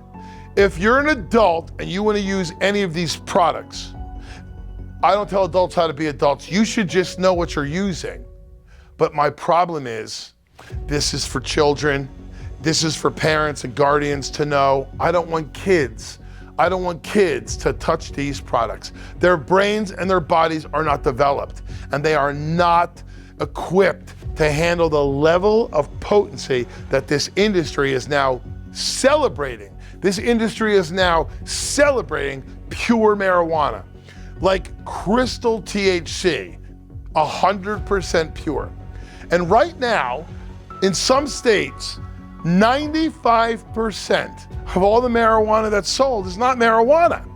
If you're an adult and you want to use any of these products, I don't tell adults how to be adults. You should just know what you're using. But my problem is, this is for children. This is for parents and guardians to know. I don't want kids to touch these products. Their brains and their bodies are not developed, and they are not equipped to handle the level of potency that this industry is now celebrating. This industry is now celebrating pure marijuana, like crystal THC, 100% pure. And right now, in some states, 95% of all the marijuana that's sold is not marijuana.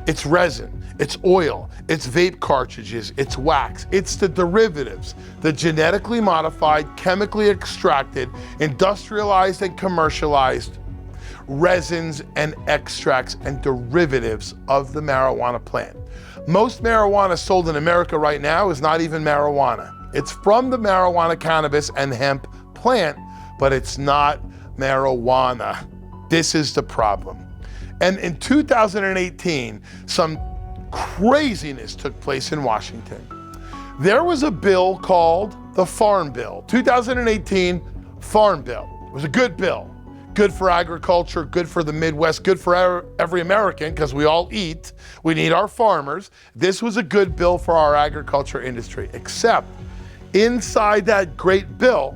It's resin, it's oil, it's vape cartridges, it's wax, it's the derivatives, the genetically modified, chemically extracted, industrialized and commercialized resins and extracts and derivatives of the marijuana plant. Most marijuana sold in America right now is not even marijuana. It's from the marijuana, cannabis, and hemp plant, but it's not marijuana. This is the problem. And in 2018, some craziness took place in Washington. There was a bill called the Farm Bill, 2018 Farm Bill. It was a good bill. Good for agriculture, good for the Midwest, good for every American, because we all eat. We need our farmers. This was a good bill for our agriculture industry, except inside that great bill,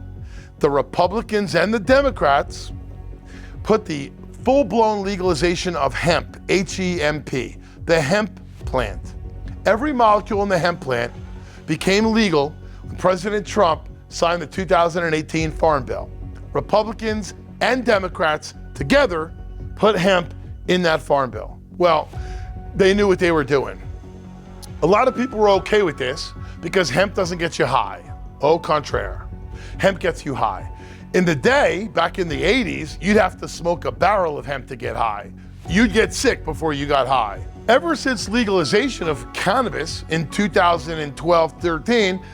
the Republicans and the Democrats put the full-blown legalization of hemp, H-E-M-P, the hemp plant. Every molecule in the hemp plant became legal when President Trump signed the 2018 Farm Bill. Republicans and Democrats together put hemp in that Farm Bill. Well, they knew what they were doing. A lot of people were okay with this because hemp doesn't get you high. Au contraire. Hemp gets you high. In the day, back in the 80s, you'd have to smoke a barrel of hemp to get high. You'd get sick before you got high. Ever since legalization of cannabis in 2012-13,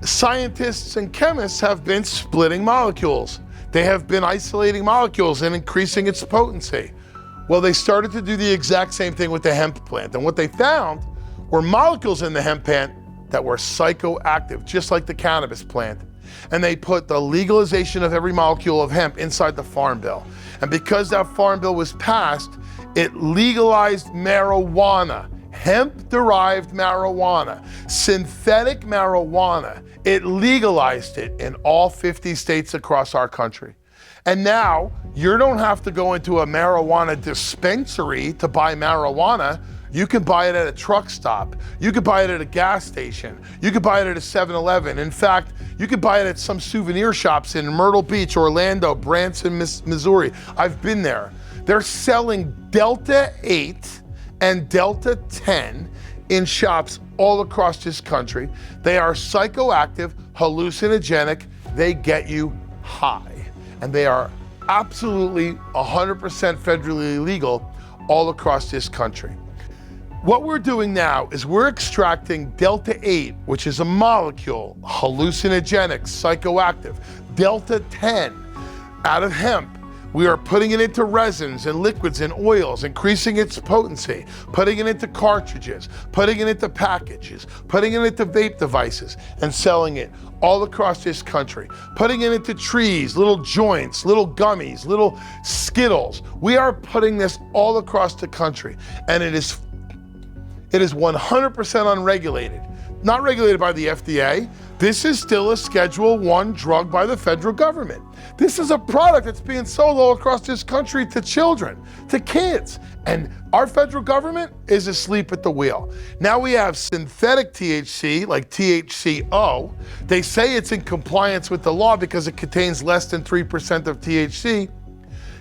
scientists and chemists have been splitting molecules. They have been isolating molecules and increasing its potency. Well, they started to do the exact same thing with the hemp plant. And what they found were molecules in the hemp plant that were psychoactive, just like the cannabis plant. And they put the legalization of every molecule of hemp inside the Farm Bill. And because that Farm Bill was passed, it legalized marijuana, hemp-derived marijuana, synthetic marijuana. It legalized it in all 50 states across our country. And now you don't have to go into a marijuana dispensary to buy marijuana. You can buy it at a truck stop. You can buy it at a gas station. You can buy it at a 7-Eleven. In fact, you can buy it at some souvenir shops in Myrtle Beach, Orlando, Branson, Missouri. I've been there. They're selling Delta 8 and Delta 10 in shops all across this country. They are psychoactive, hallucinogenic. They get you high. And they are absolutely 100% federally legal all across this country. What we're doing now is we're extracting Delta 8, which is a molecule, hallucinogenic, psychoactive, Delta 10 out of hemp. We are putting it into resins and liquids and oils, increasing its potency, putting it into cartridges, putting it into packages, putting it into vape devices, and selling it all across this country. Putting it into trees, little joints, little gummies, little Skittles. We are putting this all across the country, and it is 100% unregulated. Not regulated by the FDA. This is still a Schedule I drug by the federal government. This is a product that's being sold all across this country to children, to kids. And our federal government is asleep at the wheel. Now we have synthetic THC, like THCO. They say it's in compliance with the law because it contains less than 3% of THC.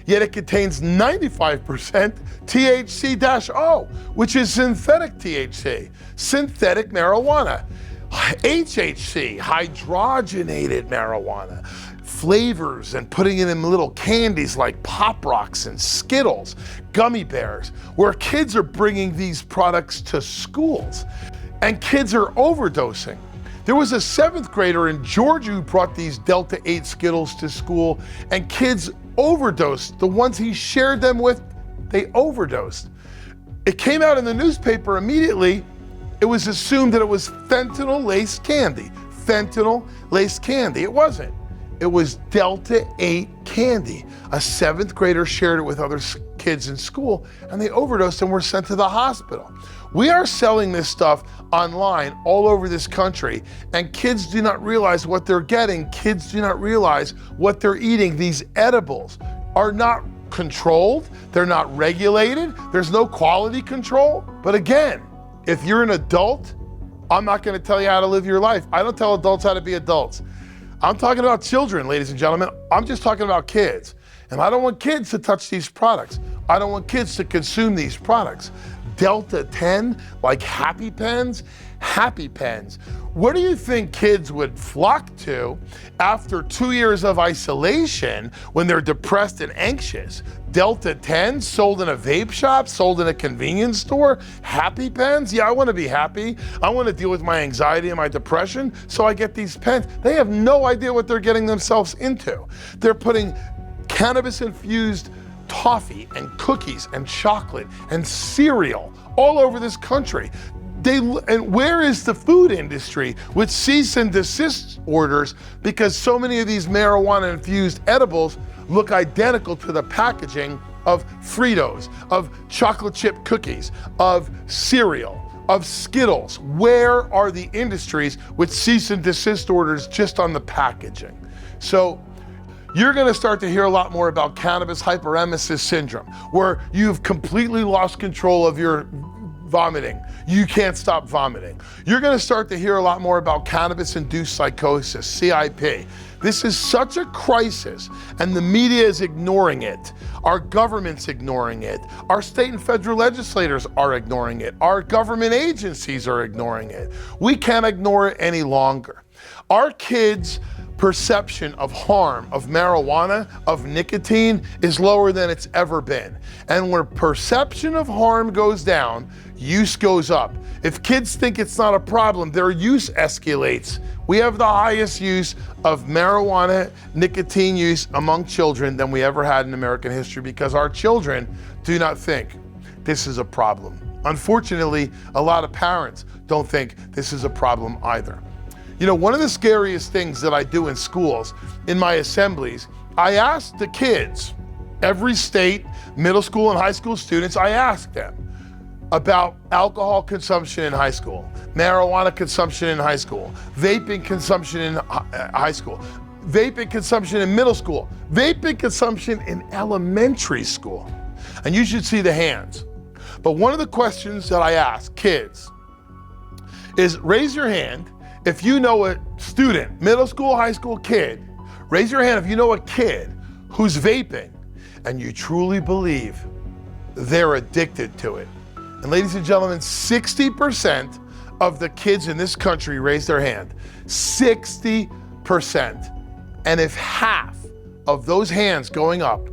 Yet it contains 95% THC-O, which is synthetic THC, synthetic marijuana. HHC, hydrogenated marijuana, flavors and putting it in little candies like Pop Rocks and Skittles, gummy bears, where kids are bringing these products to schools and kids are overdosing. There was a 7th grader in Georgia who brought these Delta 8 Skittles to school, and kids overdosed. The ones he shared them with, they overdosed. It came out in the newspaper immediately. It was assumed that it was fentanyl-laced candy. Fentanyl-laced candy. It wasn't. It was Delta 8 candy. A 7th grader shared it with other kids in school, and they overdosed and were sent to the hospital. We are selling this stuff online all over this country, and kids do not realize what they're getting. Kids do not realize what they're eating. These edibles are not controlled. They're not regulated. There's no quality control. But again, if you're an adult, I'm not going to tell you how to live your life. I don't tell adults how to be adults. I'm talking about children, ladies and gentlemen. I'm just talking about kids. And I don't want kids to touch these products. I don't want kids to consume these products. Delta 10, like Happy Pens? Happy Pens. What do you think kids would flock to after 2 years of isolation when they're depressed and anxious? Delta 10 sold in a vape shop, sold in a convenience store? Happy Pens? Yeah, I want to be happy. I want to deal with my anxiety and my depression, so I get these pens. They have no idea what they're getting themselves into. They're putting cannabis-infused toffee and cookies and chocolate and cereal all over this country. And where is the food industry with cease and desist orders because so many of these marijuana-infused edibles look identical to the packaging of Fritos, of chocolate chip cookies, of cereal, of Skittles? Where are the industries with cease and desist orders just on the packaging? So you're going to start to hear a lot more about cannabis hyperemesis syndrome, where you've completely lost control of your vomiting. You can't stop vomiting. You're going to start to hear a lot more about cannabis-induced psychosis, CIP. This is such a crisis, and the media is ignoring it. Our government's ignoring it. Our state and federal legislators are ignoring it. Our government agencies are ignoring it. We can't ignore it any longer. Our kids' perception of harm, of marijuana, of nicotine is lower than it's ever been. And when perception of harm goes down, use goes up. If kids think it's not a problem, their use escalates. We have the highest use of marijuana, nicotine use among children than we ever had in American history because our children do not think this is a problem. Unfortunately, a lot of parents don't think this is a problem either. You know, one of the scariest things that I do in schools, in my assemblies, I ask the kids, every state, middle school and high school students, I ask them about alcohol consumption in high school, marijuana consumption in high school, vaping consumption in high school, vaping consumption in middle school, vaping consumption in elementary school. And you should see the hands. But one of the questions that I ask kids is, raise your hand if you know a student, middle school, high school kid, raise your hand if you know a kid who's vaping and you truly believe they're addicted to it. And ladies and gentlemen, 60% of the kids in this country raise their hand. 60%. And if half of those hands going up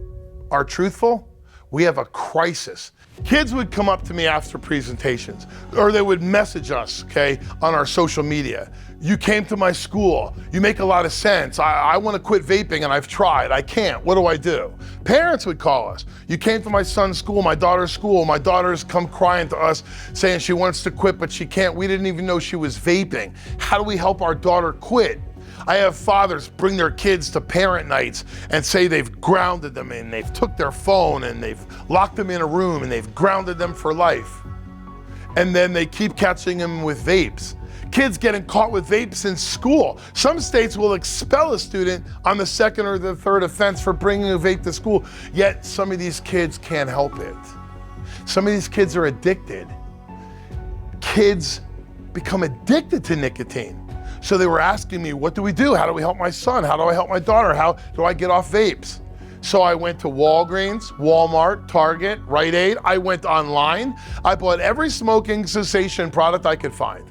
are truthful, we have a crisis. Kids would come up to me after presentations, or they would message us, okay, on our social media. You came to my school, you make a lot of sense. I want to quit vaping and I've tried, I can't, what do I do? Parents would call us. You came to my son's school, my daughter's come crying to us saying she wants to quit, but she can't. We didn't even know she was vaping. How do we help our daughter quit? I have fathers bring their kids to parent nights and say they've grounded them and they've took their phone and they've locked them in a room and they've grounded them for life. And then they keep catching them with vapes. Kids getting caught with vapes in school. Some states will expel a student on the second or the third offense for bringing a vape to school, yet some of these kids can't help it. Some of these kids are addicted. Kids become addicted to nicotine. So they were asking me, what do we do? How do we help my son? How do I help my daughter? How do I get off vapes? So I went to Walgreens, Walmart, Target, Rite Aid. I went online. I bought every smoking cessation product I could find.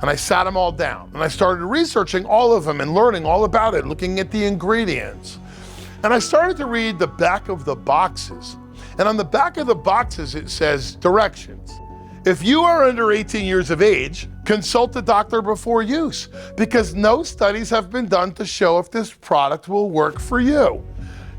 And I sat them all down. And I started researching all of them and learning all about it, looking at the ingredients. And I started to read the back of the boxes. And on the back of the boxes, it says directions. If you are under 18 years of age, consult a doctor before use, because no studies have been done to show if this product will work for you.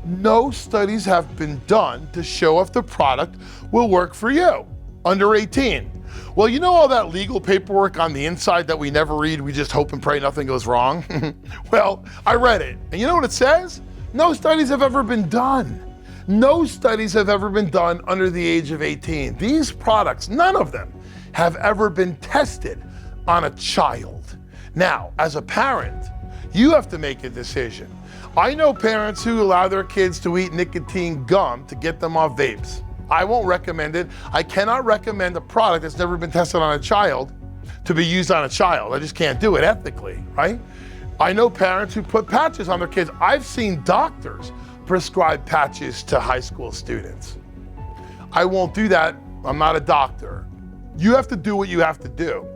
No studies have been done to show if the product will work for you under 18. Well, you know all that legal paperwork on the inside that we never read, we just hope and pray nothing goes wrong? Well, I read it, and you know what it says? No studies have ever been done. No studies have ever been done under the age of 18. These products, none of them, have ever been tested on a child. Now, as a parent, you have to make a decision. I know parents who allow their kids to eat nicotine gum to get them off vapes. I won't recommend it. I cannot recommend a product that's never been tested on a child to be used on a child. I just can't do it ethically, right? I know parents who put patches on their kids. I've seen doctors prescribe patches to high school students. I won't do that. I'm not a doctor. You have to do what you have to do.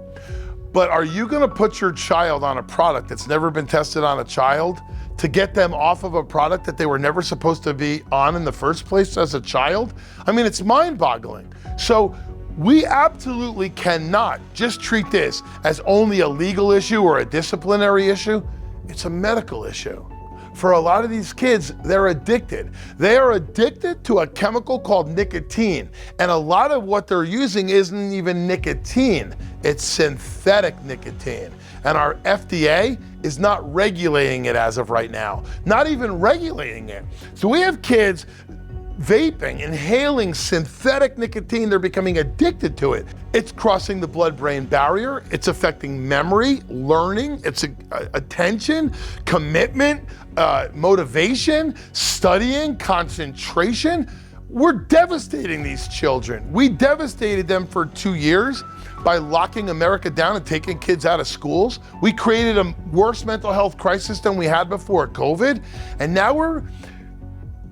But are you gonna put your child on a product that's never been tested on a child to get them off of a product that they were never supposed to be on in the first place as a child? I mean, it's mind-boggling. So we absolutely cannot just treat this as only a legal issue or a disciplinary issue. It's a medical issue. For a lot of these kids, they're addicted. They are addicted to a chemical called nicotine. And a lot of what they're using isn't even nicotine, it's synthetic nicotine. And our FDA is not regulating it as of right now, not even regulating it. So we have kids vaping, inhaling synthetic nicotine. They're becoming addicted to it. It's crossing the blood-brain barrier. It's affecting memory, learning, it's attention, commitment, motivation, studying, concentration. We're devastating these children. We devastated them for 2 years by locking America down and taking kids out of schools. We created a worse mental health crisis than we had before COVID. And now we're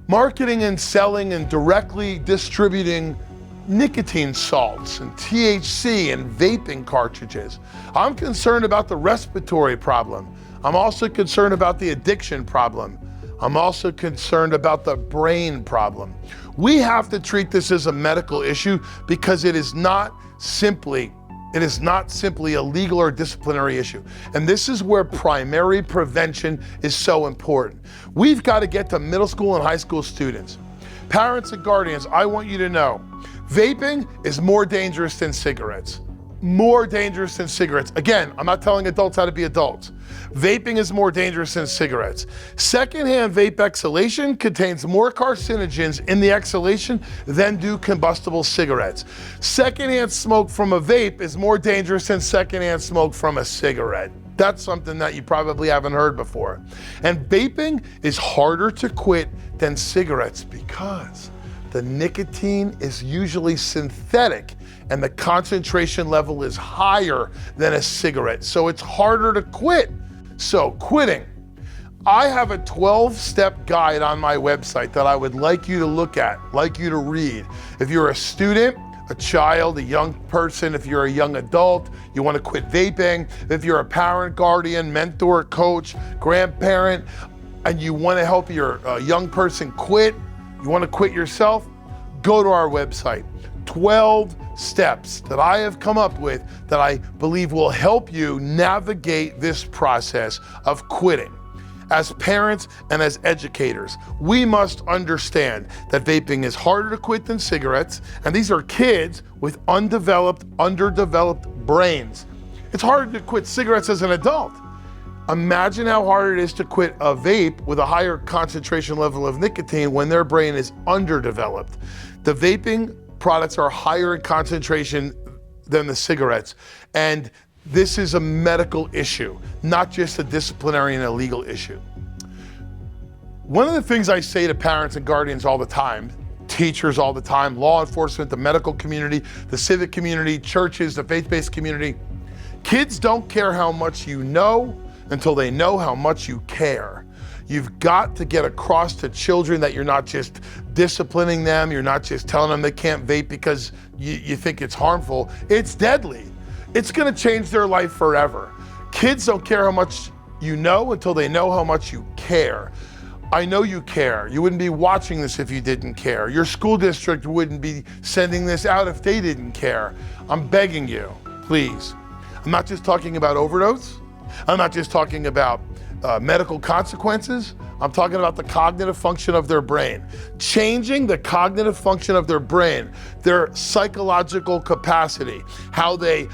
marketing and selling and directly distributing nicotine salts and THC and vaping cartridges. I'm concerned about the respiratory problem. I'm also concerned about the addiction problem. I'm also concerned about the brain problem. We have to treat this as a medical issue because it is not simply a legal or disciplinary issue. And this is where primary prevention is so important. We've got to get to middle school and high school students. Parents and guardians, I want you to know Vaping is more dangerous than cigarettes. More dangerous than cigarettes. Again, I'm not telling adults how to be adults. Vaping is more dangerous than cigarettes. Secondhand vape exhalation contains more carcinogens in the exhalation than do combustible cigarettes. Secondhand smoke from a vape is more dangerous than secondhand smoke from a cigarette. That's something that you probably haven't heard before. And vaping is harder to quit than cigarettes because the nicotine is usually synthetic and the concentration level is higher than a cigarette. So it's harder to quit. So quitting. I have a 12-step guide on my website that I would like you to look at, like you to read. If you're a student, a child, a young person, if you're a young adult, you want to quit vaping, if you're a parent, guardian, mentor, coach, grandparent, and you want to help your young person quit, you want to quit yourself, go to our website. 12 steps that I have come up with that I believe will help you navigate this process of quitting. As parents and as educators, we must understand that vaping is harder to quit than cigarettes, and these are kids with underdeveloped brains. It's harder to quit cigarettes as an adult. Imagine how hard it is to quit a vape with a higher concentration level of nicotine when their brain is underdeveloped. The vaping products are higher in concentration than the cigarettes, and this is a medical issue, not just a disciplinary and a legal issue. One of the things I say to parents and guardians all the time, teachers all the time, law enforcement, the medical community, the civic community, churches, the faith-based community, kids don't care how much you know until they know how much you care. You've got to get across to children that you're not just disciplining them, you're not just telling them they can't vape because you think it's harmful. It's deadly. It's gonna change their life forever. Kids don't care how much you know until they know how much you care. I know you care. You wouldn't be watching this if you didn't care. Your school district wouldn't be sending this out if they didn't care. I'm begging you, please. I'm not just talking about overdose. I'm not just talking about medical consequences. I'm talking about the cognitive function of their brain. Changing the cognitive function of their brain, their psychological capacity, how they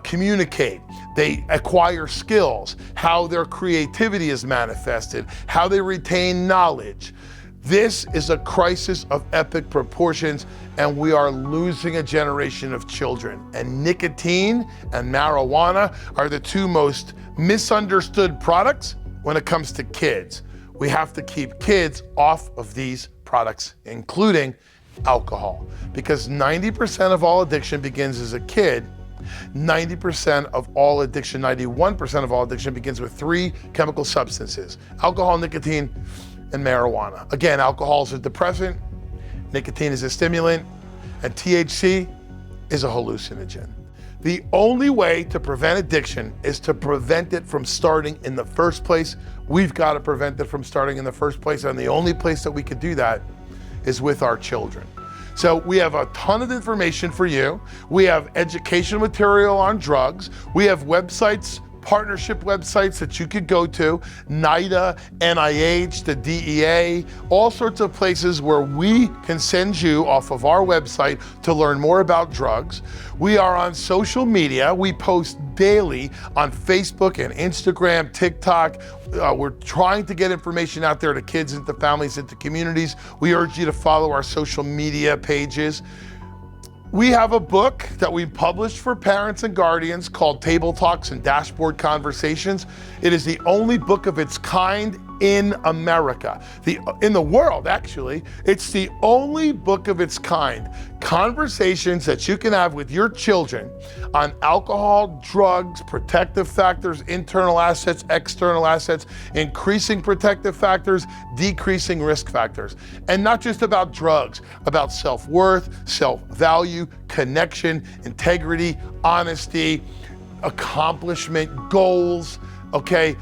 communicate, they acquire skills, how their creativity is manifested, how they retain knowledge. This is a crisis of epic proportions, and we are losing a generation of children. And nicotine and marijuana are the two most misunderstood products when it comes to kids. We have to keep kids off of these products, including alcohol, because 90% of all addiction begins as a kid. 90% of all addiction, 91% of all addiction begins with 3 chemical substances: alcohol, nicotine, and marijuana. Again, alcohol is a depressant, nicotine is a stimulant, and THC is a hallucinogen. The only way to prevent addiction is to prevent it from starting in the first place. We've got to prevent it from starting in the first place, and the only place that we could do that is with our children. So we have a ton of information for you. We have educational material on drugs. We have websites, partnership websites that you could go to, NIDA, NIH, the DEA, all sorts of places where we can send you off of our website to learn more about drugs. We are on social media. We post daily on Facebook and Instagram, TikTok. We're trying to get information out there to kids and to families and to communities. We urge you to follow our social media pages. We have a book that we published for parents and guardians called Table Talks and Dashboard Conversations. It is the only book of its kind in America, in the world actually. It's the only book of its kind. Conversations that you can have with your children on alcohol, drugs, protective factors, internal assets, external assets, increasing protective factors, decreasing risk factors. And not just about drugs, about self-worth, self-value, connection, integrity, honesty, accomplishment, goals, okay?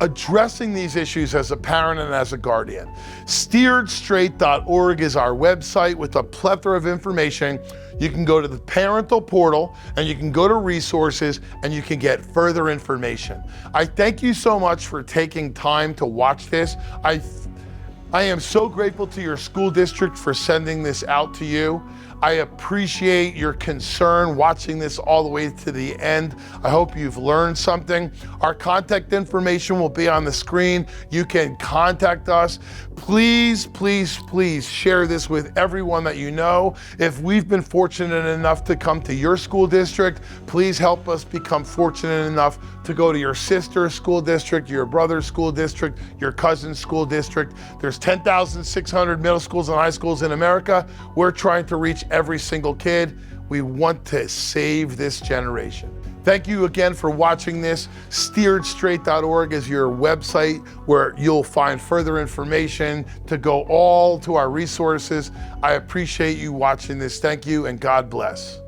Addressing these issues as a parent and as a guardian. Steeredstraight.org is our website with a plethora of information. You can go to the parental portal and you can go to resources and you can get further information. I thank you so much for taking time to watch this. I am so grateful to your school district for sending this out to you. I appreciate your concern watching this all the way to the end. I hope you've learned something. Our contact information will be on the screen. You can contact us. Please, please, please share this with everyone that you know. If we've been fortunate enough to come to your school district, please help us become fortunate enough to go to your sister's school district, your brother's school district, your cousin's school district. There's 10,600 middle schools and high schools in America. We're trying to reach every single kid. We want to save this generation. Thank you again for watching this. SteeredStraight.org is your website where you'll find further information to go all to our resources. I appreciate you watching this. Thank you and God bless.